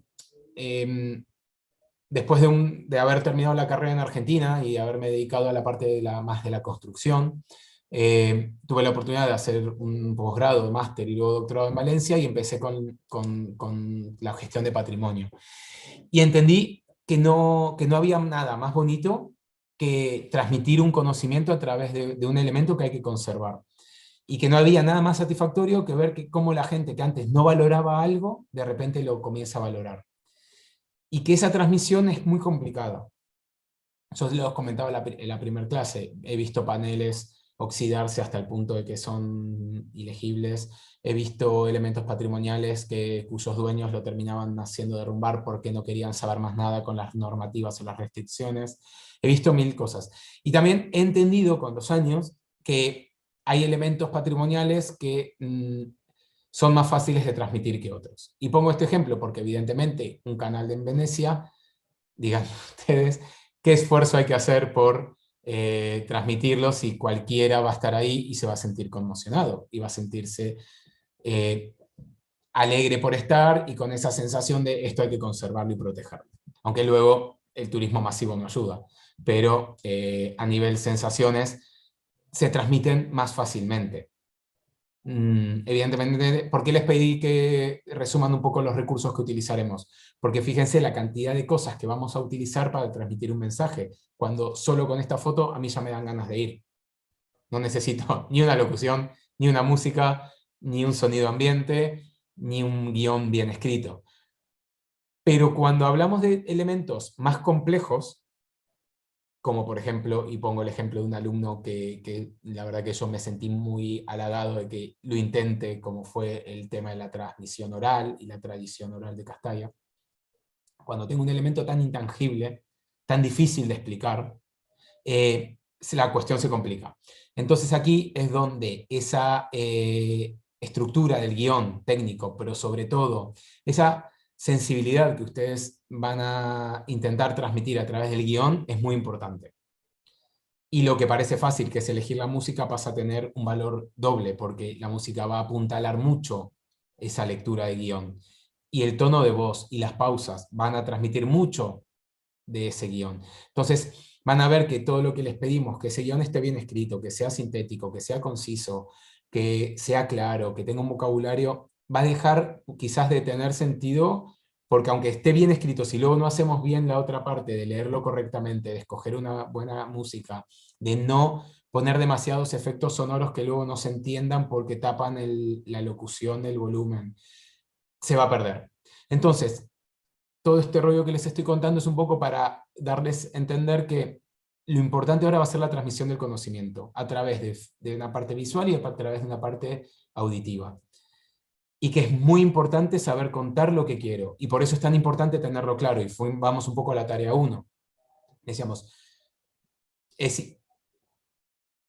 después de haber terminado la carrera en Argentina y haberme dedicado a la parte más de la construcción, tuve la oportunidad de hacer un posgrado, máster y luego doctorado en Valencia, y empecé con la gestión de patrimonio. Y entendí que no había nada más bonito que transmitir un conocimiento a través de un elemento que hay que conservar. Y que no había nada más satisfactorio que ver cómo la gente que antes no valoraba algo, de repente lo comienza a valorar. Y que esa transmisión es muy complicada. Yo les comentaba en la primera clase, he visto paneles oxidarse hasta el punto de que son ilegibles, he visto elementos patrimoniales cuyos dueños lo terminaban haciendo derrumbar porque no querían saber más nada con las normativas o las restricciones, he visto 1000 cosas. Y también he entendido con los años que hay elementos patrimoniales que son más fáciles de transmitir que otros. Y pongo este ejemplo porque evidentemente un canal en Venecia, digan ustedes, ¿qué esfuerzo hay que hacer por transmitirlo si cualquiera va a estar ahí y se va a sentir conmocionado? Y va a sentirse alegre por estar y con esa sensación de esto hay que conservarlo y protegerlo. Aunque luego el turismo masivo no ayuda. Pero a nivel sensaciones se transmiten más fácilmente. Evidentemente, ¿por qué les pedí que resuman un poco los recursos que utilizaremos? Porque fíjense la cantidad de cosas que vamos a utilizar para transmitir un mensaje, cuando solo con esta foto a mí ya me dan ganas de ir. No necesito ni una locución, ni una música, ni un sonido ambiente, ni un guión bien escrito. Pero cuando hablamos de elementos más complejos, como por ejemplo, y pongo el ejemplo de un alumno que la verdad que yo me sentí muy halagado de que lo intente, como fue el tema de la transmisión oral y la tradición oral de Castalla. Cuando tengo un elemento tan intangible, tan difícil de explicar, la cuestión se complica. Entonces aquí es donde esa estructura del guión técnico, pero sobre todo esa sensibilidad que ustedes van a intentar transmitir a través del guión es muy importante. Y lo que parece fácil, que es elegir la música, pasa a tener un valor doble, porque la música va a apuntalar mucho esa lectura de guión. Y el tono de voz y las pausas van a transmitir mucho de ese guión. Entonces van a ver que todo lo que les pedimos, que ese guión esté bien escrito, que sea sintético, que sea conciso, que sea claro, que tenga un vocabulario, va a dejar quizás de tener sentido, porque aunque esté bien escrito, si luego no hacemos bien la otra parte de leerlo correctamente, de escoger una buena música, de no poner demasiados efectos sonoros que luego no se entiendan porque tapan la locución del volumen, se va a perder. Entonces, todo este rollo que les estoy contando es un poco para darles a entender que lo importante ahora va a ser la transmisión del conocimiento, a través de una parte visual y a través de una parte auditiva. Y que es muy importante saber contar lo que quiero, y por eso es tan importante tenerlo claro, y vamos un poco a la tarea 1. Decíamos, es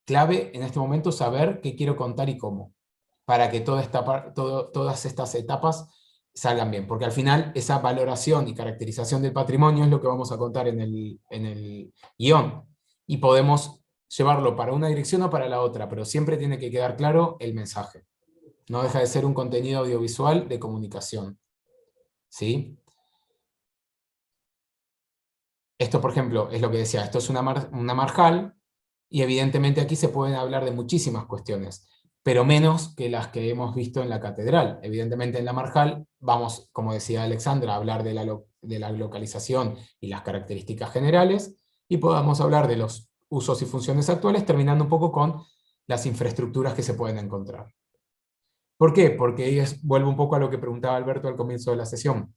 clave en este momento saber qué quiero contar y cómo, para que todas estas etapas salgan bien, porque al final esa valoración y caracterización del patrimonio es lo que vamos a contar en el guión, y podemos llevarlo para una dirección o para la otra, pero siempre tiene que quedar claro el mensaje. No deja de ser un contenido audiovisual de comunicación. ¿Sí? Esto, por ejemplo, es lo que decía, esto es una marjal, y evidentemente aquí se pueden hablar de muchísimas cuestiones, pero menos que las que hemos visto en la catedral. Evidentemente en la marjal vamos, como decía Alexandra, a hablar de la localización y las características generales, y podamos hablar de los usos y funciones actuales, terminando un poco con las infraestructuras que se pueden encontrar. ¿Por qué? Porque vuelvo un poco a lo que preguntaba Alberto al comienzo de la sesión.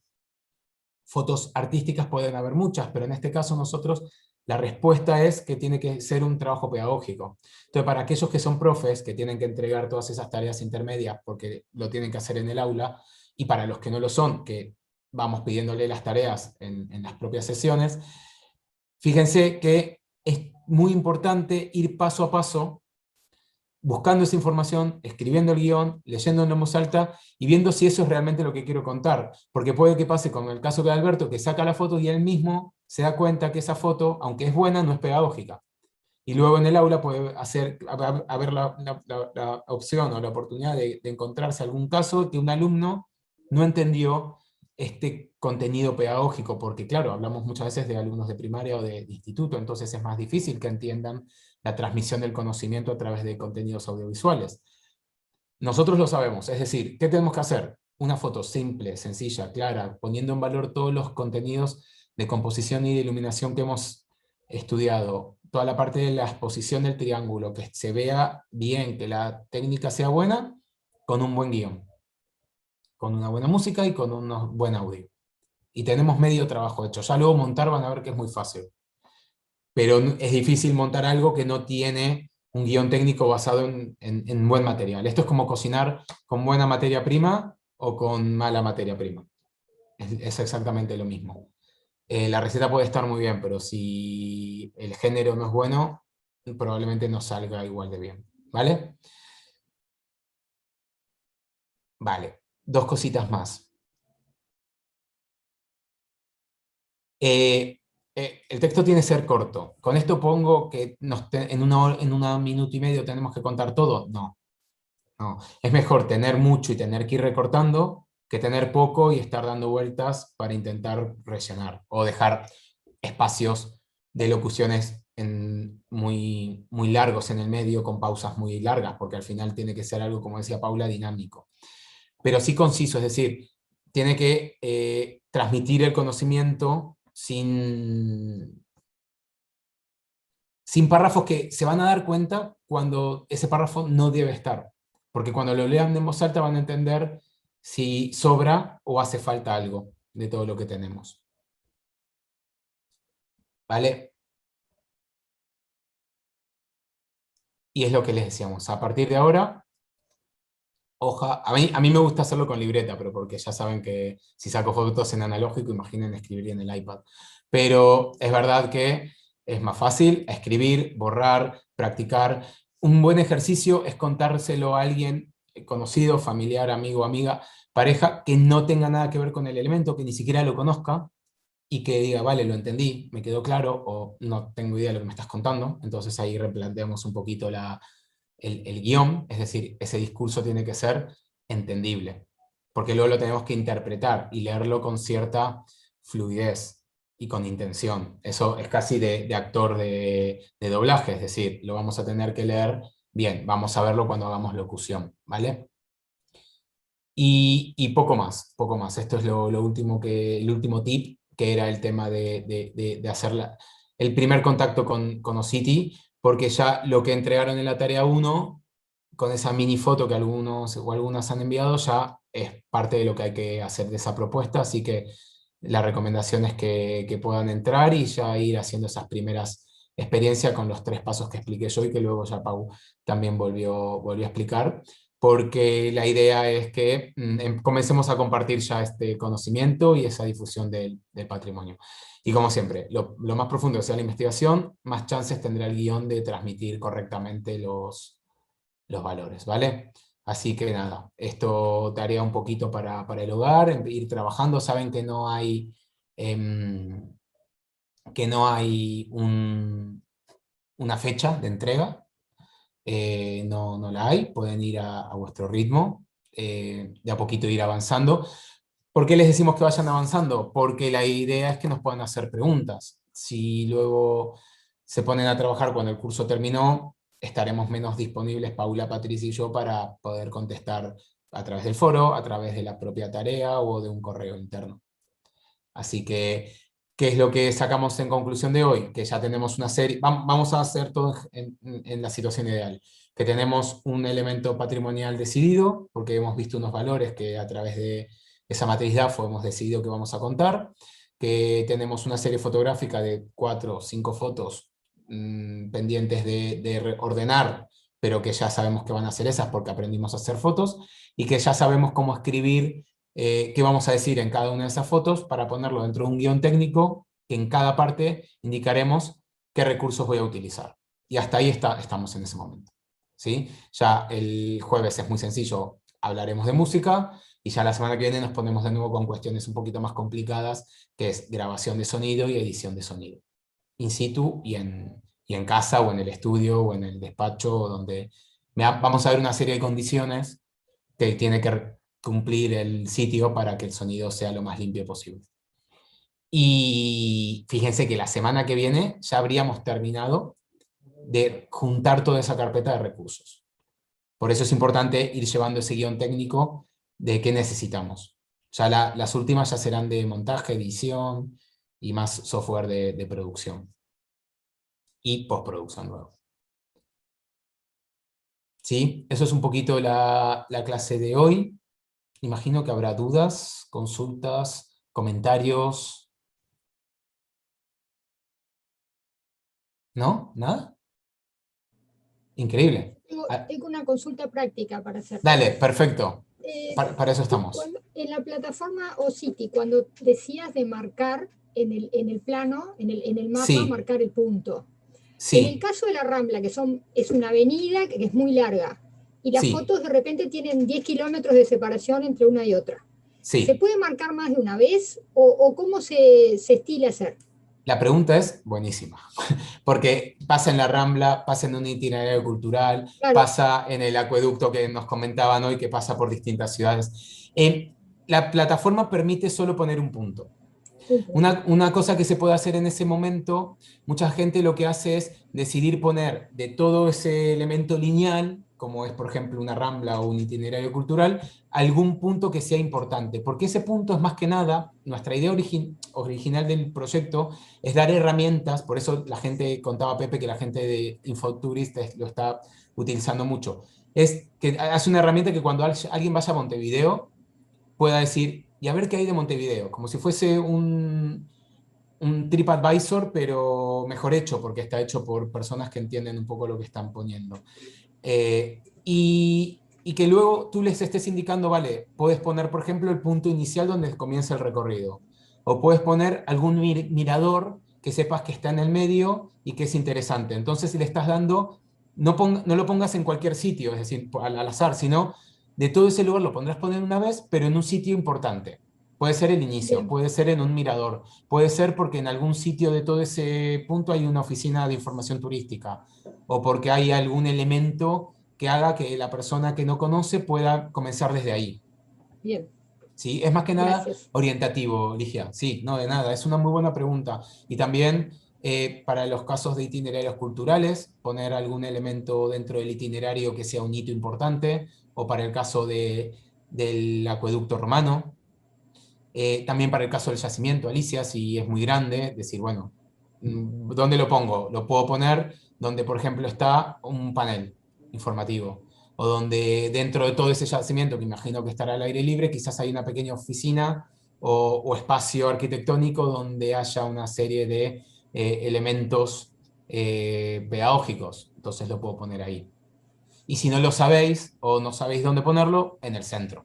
Fotos artísticas pueden haber muchas, pero en este caso nosotros, la respuesta es que tiene que ser un trabajo pedagógico. Entonces, para aquellos que son profes, que tienen que entregar todas esas tareas intermedias porque lo tienen que hacer en el aula, y para los que no lo son, que vamos pidiéndole las tareas en las propias sesiones, fíjense que es muy importante ir paso a paso, buscando esa información, escribiendo el guión, leyéndolo en voz alta, y viendo si eso es realmente lo que quiero contar. Porque puede que pase con el caso de Alberto, que saca la foto y él mismo se da cuenta que esa foto, aunque es buena, no es pedagógica. Y luego en el aula puede haber la opción o la oportunidad de encontrarse algún caso que un alumno no entendió este contenido pedagógico, porque claro, hablamos muchas veces de alumnos de primaria o de instituto, entonces es más difícil que entiendan la transmisión del conocimiento a través de contenidos audiovisuales. Nosotros lo sabemos, es decir, ¿qué tenemos que hacer? Una foto simple, sencilla, clara, poniendo en valor todos los contenidos de composición y de iluminación que hemos estudiado, toda la parte de la exposición del triángulo, que se vea bien, que la técnica sea buena, con un buen guión, con una buena música y con un buen audio. Y tenemos medio trabajo hecho, ya luego montar van a ver que es muy fácil. Pero es difícil montar algo que no tiene un guión técnico basado en buen material. Esto es como cocinar con buena materia prima o con mala materia prima. Es exactamente lo mismo. La receta puede estar muy bien, pero si el género no es bueno, probablemente no salga igual de bien. ¿Vale? Vale, dos cositas más. El texto tiene que ser corto. ¿Con esto pongo que en un minuto y medio tenemos que contar todo? No. No. Es mejor tener mucho y tener que ir recortando que tener poco y estar dando vueltas para intentar rellenar o dejar espacios de locuciones muy, muy largos en el medio con pausas muy largas, porque al final tiene que ser algo, como decía Paula, dinámico. Pero sí conciso, es decir, tiene que transmitir el conocimiento sin párrafos que se van a dar cuenta cuando ese párrafo no debe estar. Porque cuando lo lean en voz alta van a entender si sobra o hace falta algo de todo lo que tenemos. ¿Vale? Y es lo que les decíamos. A partir de ahora, a mí me gusta hacerlo con libreta, pero porque ya saben que si saco fotos en analógico, imaginen escribir en el iPad. Pero es verdad que es más fácil escribir, borrar, practicar. Un buen ejercicio es contárselo a alguien conocido, familiar, amigo, amiga, pareja, que no tenga nada que ver con el elemento, que ni siquiera lo conozca, y que diga, vale, lo entendí, me quedó claro, o no tengo idea de lo que me estás contando. Entonces ahí replanteamos un poquito el guión, es decir, ese discurso tiene que ser entendible, porque luego lo tenemos que interpretar y leerlo con cierta fluidez y con intención. Eso es casi de actor de doblaje, es decir, lo vamos a tener que leer bien, vamos a verlo cuando hagamos locución, ¿vale? Y poco más, poco más. Esto es el último tip, que era el tema de hacer el primer contacto con OCity, porque ya lo que entregaron en la tarea 1, con esa mini foto que algunos o algunas han enviado, ya es parte de lo que hay que hacer de esa propuesta, así que la recomendación es que puedan entrar y ya ir haciendo esas primeras experiencia con los 3 pasos que expliqué yo y que luego ya Pau también volvió a explicar, porque la idea es que comencemos a compartir ya este conocimiento y esa difusión del patrimonio. Y como siempre, lo más profundo que sea la investigación, más chances tendrá el guión de transmitir correctamente los valores, ¿vale? Así que nada, esto tarea un poquito para el hogar, ir trabajando. Saben que no hay, una fecha de entrega, no la hay, pueden ir a vuestro ritmo, de a poquito ir avanzando. ¿Por qué les decimos que vayan avanzando? Porque la idea es que nos puedan hacer preguntas. Si luego se ponen a trabajar cuando el curso terminó, estaremos menos disponibles, Paula, Patricia y yo, para poder contestar a través del foro, a través de la propia tarea o de un correo interno. Así que, ¿qué es lo que sacamos en conclusión de hoy? Que ya tenemos una serie, vamos a hacer todo en la situación ideal, que tenemos un elemento patrimonial decidido, porque hemos visto unos valores que a través de esa matriz DAFO hemos decidido que vamos a contar, que tenemos una serie fotográfica de 4 o 5 fotos pendientes de ordenar, pero que ya sabemos que van a ser esas porque aprendimos a hacer fotos, y que ya sabemos cómo escribir qué vamos a decir en cada una de esas fotos para ponerlo dentro de un guión técnico, que en cada parte indicaremos qué recursos voy a utilizar. Y hasta ahí estamos en ese momento, ¿sí? Ya el jueves es muy sencillo, hablaremos de música, y ya la semana que viene nos ponemos de nuevo con cuestiones un poquito más complicadas, que es grabación de sonido y edición de sonido, in situ y en casa, o en el estudio, o en el despacho, donde vamos a ver una serie de condiciones que tiene que cumplir el sitio para que el sonido sea lo más limpio posible. Y fíjense que la semana que viene ya habríamos terminado de juntar toda esa carpeta de recursos. Por eso es importante ir llevando ese guión técnico de qué necesitamos. Ya las últimas ya serán de montaje, edición y más software de producción. Y postproducción luego. ¿Sí? Eso es un poquito la clase de hoy. Imagino que habrá dudas, consultas, comentarios. ¿No? ¿Nada? Increíble. Tengo una consulta práctica para hacer. Dale, perfecto. Para eso estamos. En la plataforma OCity, cuando decías de marcar en el plano, en el mapa, Sí. marcar el punto. Sí. En el caso de la Rambla, es una avenida que es muy larga, y las Sí. fotos de repente tienen 10 kilómetros de separación entre una y otra. Sí. ¿Se puede marcar más de una vez o cómo se estila hacer? La pregunta es buenísima, porque pasa en la Rambla, pasa en un itinerario cultural, Claro. pasa en el acueducto que nos comentaban hoy, que pasa por distintas ciudades. La plataforma permite solo poner un punto. Una cosa que se puede hacer en ese momento, mucha gente lo que hace es decidir poner de todo ese elemento lineal, como es por ejemplo una Rambla o un itinerario cultural, algún punto que sea importante, porque ese punto es más que nada, nuestra idea original del proyecto es dar herramientas, por eso la gente, contaba Pepe que la gente de Infoturist lo está utilizando mucho, es que hace una herramienta que cuando alguien vaya a Montevideo pueda decir, y a ver qué hay de Montevideo, como si fuese un TripAdvisor, pero mejor hecho, porque está hecho por personas que entienden un poco lo que están poniendo. Y que luego tú les estés indicando, vale, puedes poner, por ejemplo, el punto inicial donde comienza el recorrido, o puedes poner algún mirador que sepas que está en el medio y que es interesante. Entonces, si le estás dando, no lo pongas en cualquier sitio, es decir, al azar, sino de todo ese lugar lo pondrás poner una vez, pero en un sitio importante. Puede ser el inicio, Bien. puede ser en un mirador, puede ser porque en algún sitio de todo ese punto hay una oficina de información turística, o porque hay algún elemento que haga que la persona que no conoce pueda comenzar desde ahí. Bien. ¿Sí? Es más que nada Gracias. orientativo, Ligia. Sí, no, de nada, es una muy buena pregunta. Y también para los casos de itinerarios culturales, poner algún elemento dentro del itinerario que sea un hito importante, o para el caso del acueducto romano. También para el caso del yacimiento, Alicia, si es muy grande, decir, bueno, ¿dónde lo pongo? Lo puedo poner donde, por ejemplo, está un panel informativo, o donde dentro de todo ese yacimiento, que imagino que estará al aire libre, quizás hay una pequeña oficina o espacio arquitectónico donde haya una serie de elementos pedagógicos, entonces lo puedo poner ahí. Y si no lo sabéis o no sabéis dónde ponerlo, en el centro.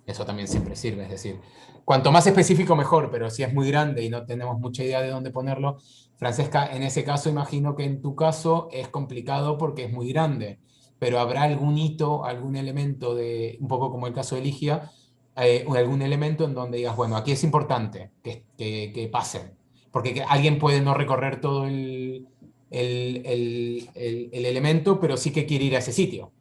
Eso también siempre sirve, es decir, cuanto más específico mejor, pero si es muy grande y no tenemos mucha idea de dónde ponerlo, Francesca, en ese caso imagino que en tu caso es complicado porque es muy grande, pero habrá algún hito, algún elemento de, un poco como el caso de Ligia, algún elemento en donde digas, bueno, aquí es importante que pasen, porque alguien puede no recorrer todo el elemento, pero sí que quiere ir a ese sitio.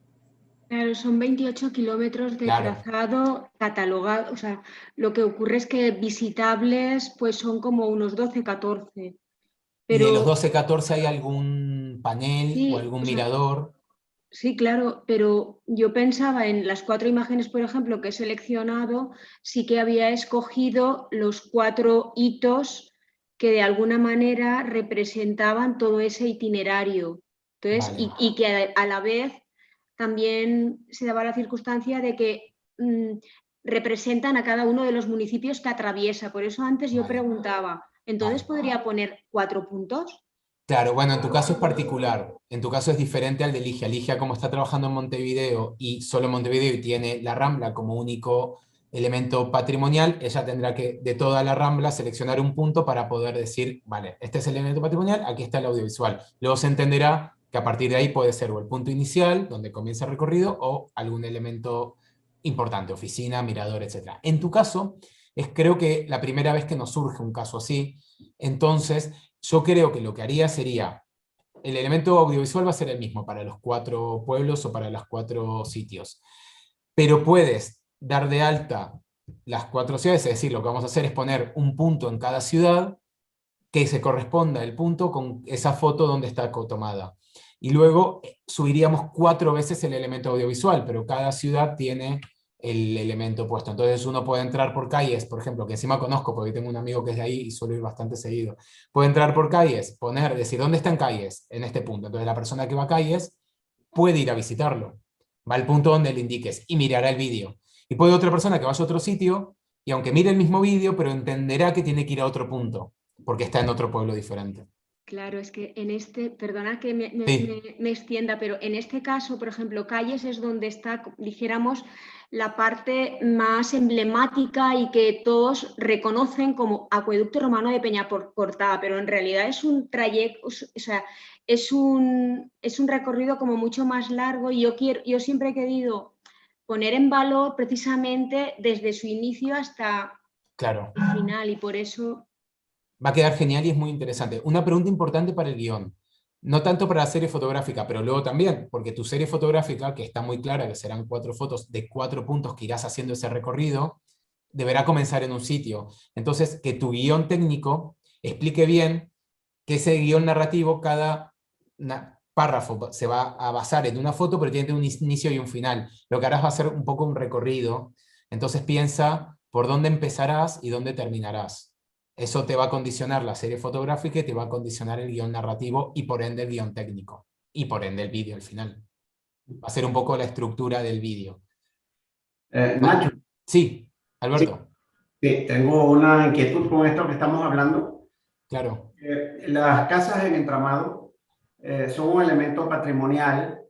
Claro, son 28 kilómetros de Claro. trazado catalogado. O sea, lo que ocurre es que visitables pues son como unos 12, 14. ¿Y de los Pero 12, 14 hay algún panel o sí, algún o sea, mirador? sí, claro, pero yo pensaba en las 4 imágenes, por ejemplo, que he seleccionado, sí que había escogido los 4 hitos que de alguna manera representaban todo ese itinerario. Entonces, Vale. y que a la vez también se daba la circunstancia de que representan a cada uno de los municipios que atraviesa. Por eso antes yo preguntaba, ¿entonces podría poner 4 puntos? Claro, bueno, en tu caso es particular, en tu caso es diferente al de Ligia. Ligia, como está trabajando en Montevideo y solo en Montevideo y tiene la Rambla como único elemento patrimonial, ella tendrá que de toda la Rambla seleccionar un punto para poder decir, vale, este es el elemento patrimonial, aquí está el audiovisual. Luego se entenderá que a partir de ahí puede ser o el punto inicial, donde comienza el recorrido, o algún elemento importante, oficina, mirador, etc. En tu caso, creo que la primera vez que nos surge un caso así, entonces yo creo que lo que haría sería, el elemento audiovisual va a ser el mismo para los 4 pueblos o para los 4 sitios, pero puedes dar de alta las 4 ciudades, es decir, lo que vamos a hacer es poner un punto en cada ciudad que se corresponda el punto con esa foto donde está tomada. Y luego subiríamos 4 veces el elemento audiovisual, pero cada ciudad tiene el elemento puesto. Entonces uno puede entrar por calles, por ejemplo, que encima conozco porque tengo un amigo que es de ahí y suelo ir bastante seguido. Puede entrar por calles, decir, ¿dónde están calles? En este punto. Entonces la persona que va a calles puede ir a visitarlo. Va al punto donde le indiques y mirará el vídeo. Y puede otra persona que vaya a otro sitio y aunque mire el mismo vídeo, pero entenderá que tiene que ir a otro punto, porque está en otro pueblo diferente. Claro, es que en este, perdona que Sí. me extienda, pero en este caso, por ejemplo, calles es donde está, dijéramos, la parte más emblemática y que todos reconocen como Acueducto Romano de Peñacorta, pero en realidad es un trayecto, o sea, es un recorrido como mucho más largo y yo siempre he querido poner en valor precisamente desde su inicio hasta Claro. el final y por eso... Va a quedar genial y es muy interesante. Una pregunta importante para el guión. No tanto para la serie fotográfica, pero luego también, porque tu serie fotográfica, que está muy clara, que serán 4 fotos de 4 puntos que irás haciendo ese recorrido, deberá comenzar en un sitio. Entonces, que tu guión técnico explique bien que ese guión narrativo, cada párrafo se va a basar en una foto, pero tiene un inicio y un final. Lo que harás va a ser un poco un recorrido. Entonces piensa por dónde empezarás y dónde terminarás. Eso te va a condicionar la serie fotográfica y te va a condicionar el guión narrativo y por ende el guión técnico. Y por ende el vídeo al final. Va a ser un poco la estructura del vídeo. Nacho. Sí, Alberto. Sí, tengo una inquietud con esto que estamos hablando. Claro. Las casas en entramado son un elemento patrimonial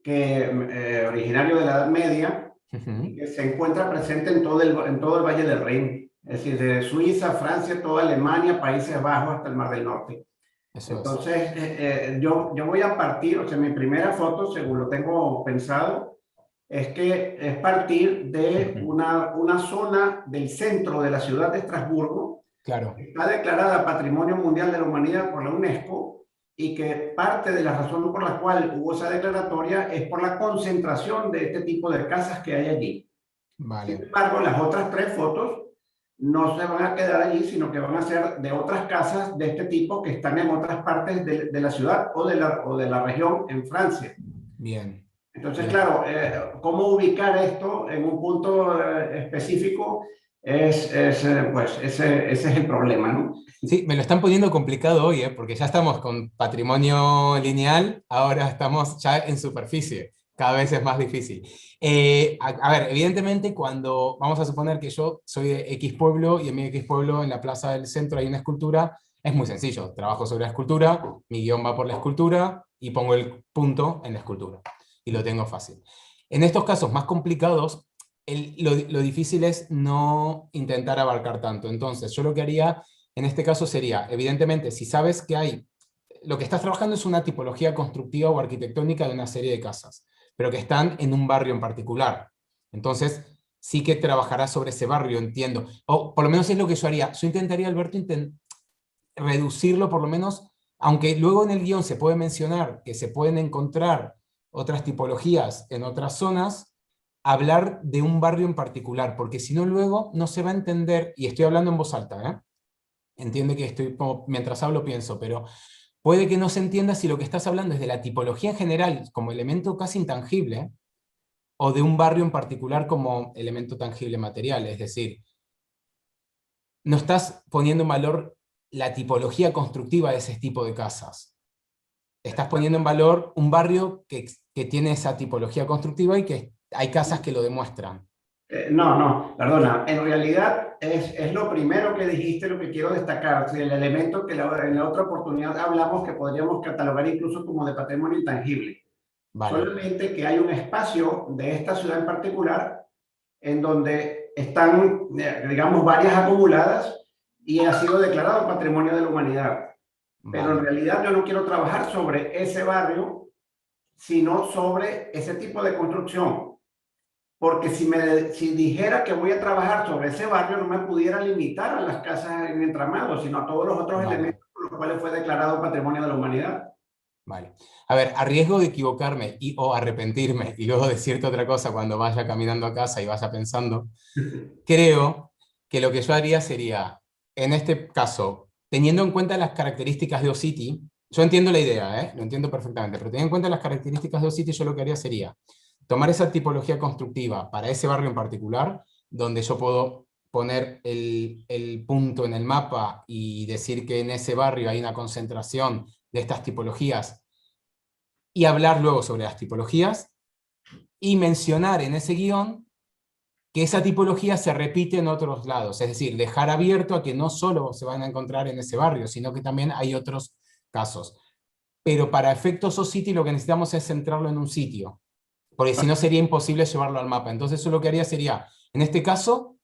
que originario de la Edad Media y que se encuentra presente en todo el Valle del Rin. Es decir, de Suiza, Francia, toda Alemania, Países Bajos hasta el Mar del Norte. Entonces, yo voy a partir, o sea, mi primera foto, según lo tengo pensado, es que es partir de una zona del centro de la ciudad de Estrasburgo, claro, que está declarada Patrimonio Mundial de la Humanidad por la UNESCO y que parte de la razón por la cual hubo esa declaratoria es por la concentración de este tipo de casas que hay allí. Vale. Sin embargo, las otras 3 fotos no se van a quedar allí, sino que van a ser de otras casas de este tipo que están en otras partes de la ciudad o de la región en Francia. Bien. Entonces, claro, cómo ubicar esto en un punto específico pues ese es el problema, ¿no? Sí, me lo están poniendo complicado hoy, porque ya estamos con patrimonio lineal, ahora estamos ya en superficie, cada vez es más difícil. A ver, evidentemente cuando vamos a suponer que yo soy de X pueblo y en mi X pueblo en la plaza del centro hay una escultura, Es muy sencillo, trabajo sobre la escultura, mi guión va por la escultura y pongo el punto en la escultura. Y lo tengo fácil. En estos casos más complicados, lo difícil es no intentar abarcar tanto. Entonces, yo lo que haría en este caso sería, evidentemente, si sabes que hay, lo que estás trabajando es una tipología constructiva o arquitectónica de una serie de casas, pero que están en un barrio en particular. Entonces, sí que trabajarás sobre ese barrio, entiendo. O por lo menos es lo que yo haría. Yo intentaría, Alberto, reducirlo por lo menos, aunque luego en el guión se puede mencionar que se pueden encontrar otras tipologías en otras zonas, hablar de un barrio en particular, porque si no luego no se va a entender, y estoy hablando en voz alta, ¿eh? Entiende que estoy, mientras hablo pienso, pero puede que no se entienda si lo que estás hablando es de la tipología en general como elemento casi intangible, o de un barrio en particular como elemento tangible material, es decir, no estás poniendo en valor la tipología constructiva de ese tipo de casas. Estás poniendo en valor un barrio que tiene esa tipología constructiva y que hay casas que lo demuestran. No, perdona. En realidad es lo primero que dijiste, lo que quiero destacar. O sea, el elemento que en la otra oportunidad hablamos que podríamos catalogar incluso como de patrimonio intangible. Vale. Solamente que hay un espacio de esta ciudad en particular en donde están, digamos, varias acumuladas y ha sido declarado Patrimonio de la Humanidad. Pero en realidad yo no quiero trabajar sobre ese barrio, sino sobre ese tipo de construcción. Porque si dijera que voy a trabajar sobre ese barrio, no me pudiera limitar a las casas en entramado, sino a todos los otros elementos por los cuales fue declarado Patrimonio de la Humanidad. Vale. A ver, a riesgo de equivocarme o arrepentirme y luego decirte otra cosa cuando vaya caminando a casa y vaya pensando, creo que lo que yo haría sería, en este caso, teniendo en cuenta las características de OCity, yo entiendo la idea, lo entiendo perfectamente, pero teniendo en cuenta las características de OCity, yo lo que haría sería tomar esa tipología constructiva para ese barrio en particular, donde yo puedo poner el punto en el mapa y decir que en ese barrio hay una concentración de estas tipologías, y hablar luego sobre las tipologías, y mencionar en ese guión que esa tipología se repite en otros lados, es decir, dejar abierto a que no solo se van a encontrar en ese barrio, sino que también hay otros casos. Pero para efectos OCity lo que necesitamos es centrarlo en un sitio, porque si no sería imposible llevarlo al mapa. Entonces eso lo que haría sería, en este caso,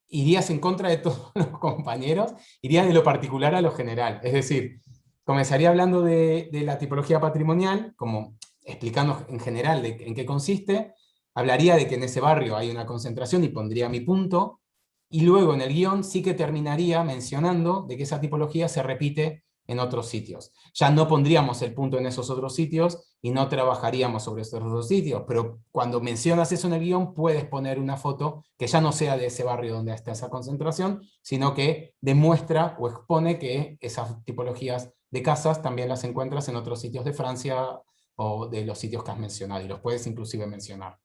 irías en contra de todos los compañeros, irías de lo particular a lo general, es decir, comenzaría hablando de la tipología patrimonial, como explicando en general en qué consiste, hablaría de que en ese barrio hay una concentración y pondría mi punto, y luego en el guión sí que terminaría mencionando de que esa tipología se repite en otros sitios. Ya no pondríamos el punto en esos otros sitios y no trabajaríamos sobre esos otros sitios, pero cuando mencionas eso en el guión puedes poner una foto que ya no sea de ese barrio donde está esa concentración, sino que demuestra o expone que esas tipologías de casas también las encuentras en otros sitios de Francia o de los sitios que has mencionado, y los puedes inclusive mencionar.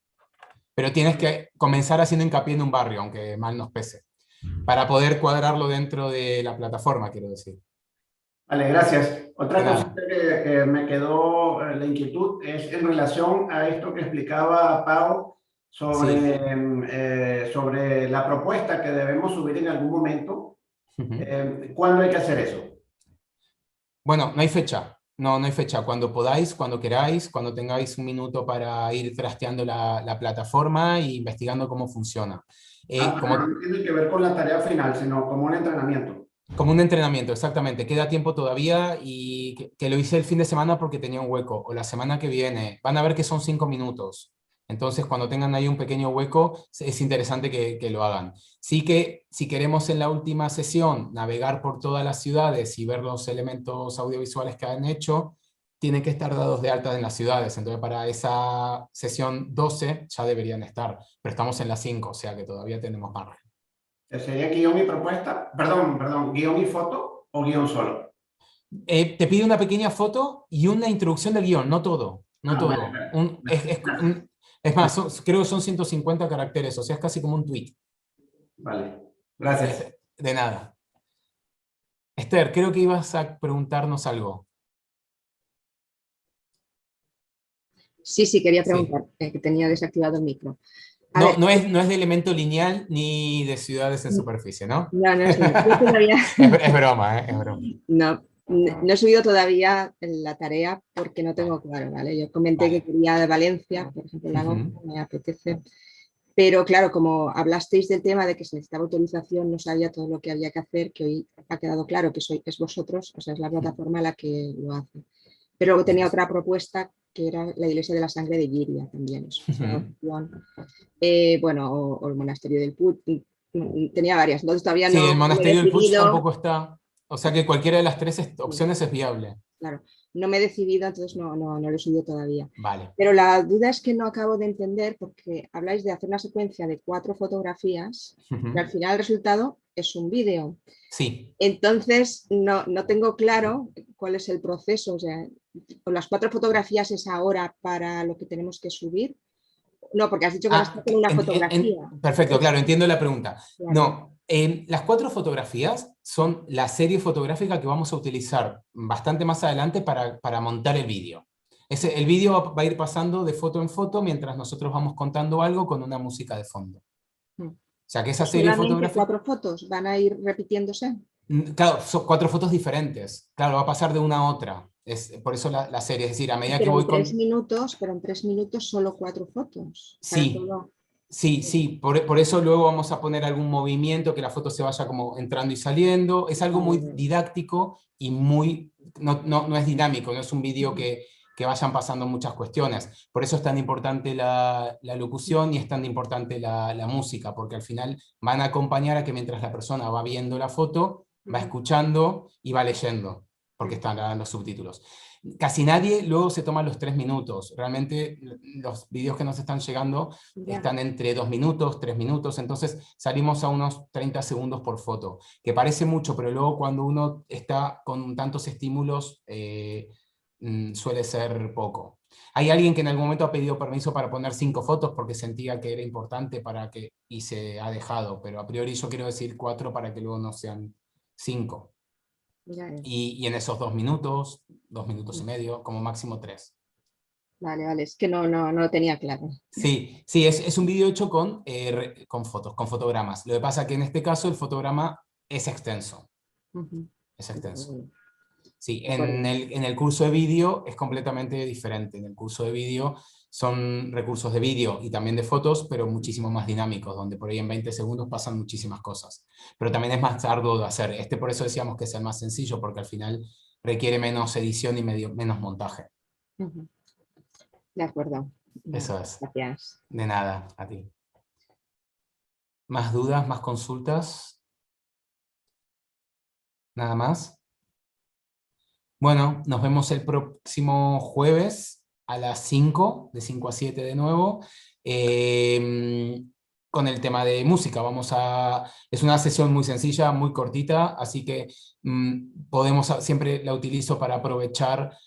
Pero tienes que comenzar haciendo hincapié en un barrio, aunque mal nos pese, para poder cuadrarlo dentro de la plataforma, quiero decir. Vale, gracias. Otra cosa que me quedó la inquietud es en relación a esto que explicaba Pau sobre, sobre la propuesta que debemos subir en algún momento. ¿Cuándo hay que hacer eso? Bueno, no hay fecha. No hay fecha. Cuando podáis, cuando queráis, cuando tengáis un minuto para ir trasteando la plataforma e investigando cómo funciona. No tiene que ver con la tarea final, sino como un entrenamiento. Como un entrenamiento, exactamente. Queda tiempo todavía y que lo hice el fin de semana porque tenía un hueco, o la semana que viene. Van a ver que son 5 minutos. Entonces, cuando tengan ahí un pequeño hueco, es interesante que lo hagan. Sí que, si queremos en la última sesión navegar por todas las ciudades y ver los elementos audiovisuales que han hecho, tienen que estar dados de alta en las ciudades. Entonces, para esa sesión 12 ya deberían estar. Pero estamos en la 5, o sea que todavía tenemos margen. ¿Sería guión y propuesta? Perdón, ¿guión y foto o guión solo? Te pide una pequeña foto y una introducción del guión, no todo. No todo. Es más, creo que son 150 caracteres, o sea, es casi como un tweet. Vale, gracias. De nada. Esther, creo que ibas a preguntarnos algo. Sí, quería preguntar, que tenía desactivado el micro. No es de elemento lineal ni de ciudades en superficie, ¿no? No, no sé. Yo todavía... es broma, es broma. No he subido todavía la tarea porque no tengo claro, ¿vale? Yo comenté que quería de Valencia, por ejemplo, me apetece. Pero claro, como hablasteis del tema de que se necesitaba autorización, no sabía todo lo que había que hacer, que hoy ha quedado claro que es vosotros, o sea, es la plataforma la que lo hace. Pero luego tenía otra propuesta que era la Iglesia de la Sangre de Giria también. Bueno, o el Monasterio del Puig, tenía varias. Entonces todavía no. Sí, el Monasterio del Puig decidido... tampoco está. O sea que cualquiera de las 3 opciones es viable. Claro, no me he decidido, entonces no lo he subido todavía. Vale. Pero la duda es que no acabo de entender porque habláis de hacer una secuencia de 4 fotografías y al final el resultado es un vídeo. Sí. Entonces no tengo claro cuál es el proceso. O sea, con las 4 fotografías es ahora para lo que tenemos que subir. No, porque has dicho que ahora está con una fotografía. Perfecto, claro, entiendo la pregunta. Claro. No, las 4 fotografías son la serie fotográfica que vamos a utilizar bastante más adelante para montar el vídeo. El vídeo va a ir pasando de foto en foto mientras nosotros vamos contando algo con una música de fondo. O sea que esa serie fotográfica... 4 fotos van a ir repitiéndose. Claro, son 4 fotos diferentes. Claro, va a pasar de una a otra. Por eso la serie, es decir, a medida que voy con... Pero en 3 minutos solo 4 fotos. Sí, sí. Por eso luego vamos a poner algún movimiento, que la foto se vaya como entrando y saliendo. Es algo muy didáctico y muy... No es dinámico, no es un vídeo que vayan pasando muchas cuestiones. Por eso es tan importante la locución y es tan importante la música, porque al final van a acompañar a que mientras la persona va viendo la foto, va escuchando y va leyendo, porque están los subtítulos. Casi nadie luego se toma los 3 minutos. Realmente los vídeos que nos están llegando están entre 2 minutos, 3 minutos, entonces salimos a unos 30 segundos por foto, que parece mucho, pero luego cuando uno está con tantos estímulos suele ser poco. Hay alguien que en algún momento ha pedido permiso para poner 5 fotos porque sentía que era importante y se ha dejado, pero a priori yo quiero decir 4 para que luego no sean 5. Y en esos 2 minutos, 2 minutos y medio, como máximo 3. Vale, es que no lo tenía claro. Sí, es un vídeo hecho con fotos, con fotogramas. Lo que pasa es que en este caso el fotograma es extenso. Es extenso. Sí, en el curso de vídeo es completamente diferente. En el curso de vídeo son recursos de vídeo y también de fotos, pero muchísimo más dinámicos, donde por ahí en 20 segundos pasan muchísimas cosas. Pero también es más arduo de hacer. Por eso decíamos que es el más sencillo, porque al final requiere menos edición y menos montaje. De acuerdo. Eso es. Gracias. De nada, a ti. ¿Más dudas, más consultas? ¿Nada más? Bueno, nos vemos el próximo jueves a las 5, de 5 a 7 de nuevo, con el tema de música. Es una sesión muy sencilla, muy cortita, así que siempre la utilizo para aprovechar,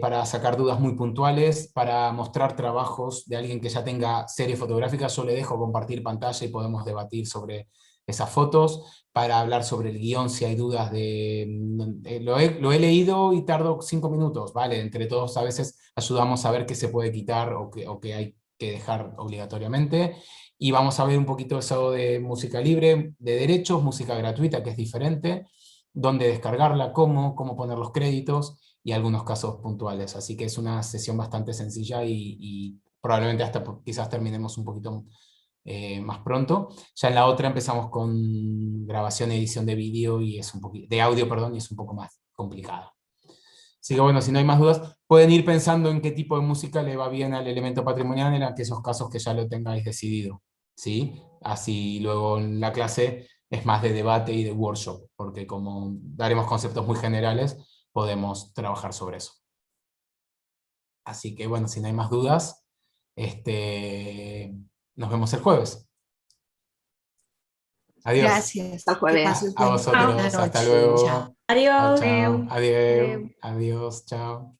para sacar dudas muy puntuales, para mostrar trabajos de alguien que ya tenga serie fotográfica. Yo le dejo compartir pantalla y podemos debatir sobre esas fotos, para hablar sobre el guión si hay dudas lo he leído y tardo 5 minutos, ¿vale? Entre todos a veces ayudamos a ver qué se puede quitar o qué hay que dejar obligatoriamente, y vamos a ver un poquito eso de música libre, de derechos, música gratuita, que es diferente, dónde descargarla, cómo poner los créditos, y algunos casos puntuales. Así que es una sesión bastante sencilla y probablemente hasta quizás terminemos un poquito más pronto. Ya en la otra empezamos con grabación y edición de vídeo de audio, perdón, y es un poco más complicado. Así que bueno, si no hay más dudas, pueden ir pensando en qué tipo de música le va bien al elemento patrimonial en aquellos casos que ya lo tengáis decidido, ¿sí? Así luego en la clase es más de debate y de workshop, porque como daremos conceptos muy generales, podemos trabajar sobre eso. Así que bueno, si no hay más dudas, nos vemos el jueves. Adiós. Gracias. Hasta el jueves. A vosotros. Hasta luego. Adiós. Chao. Adiós. Adiós. Chao.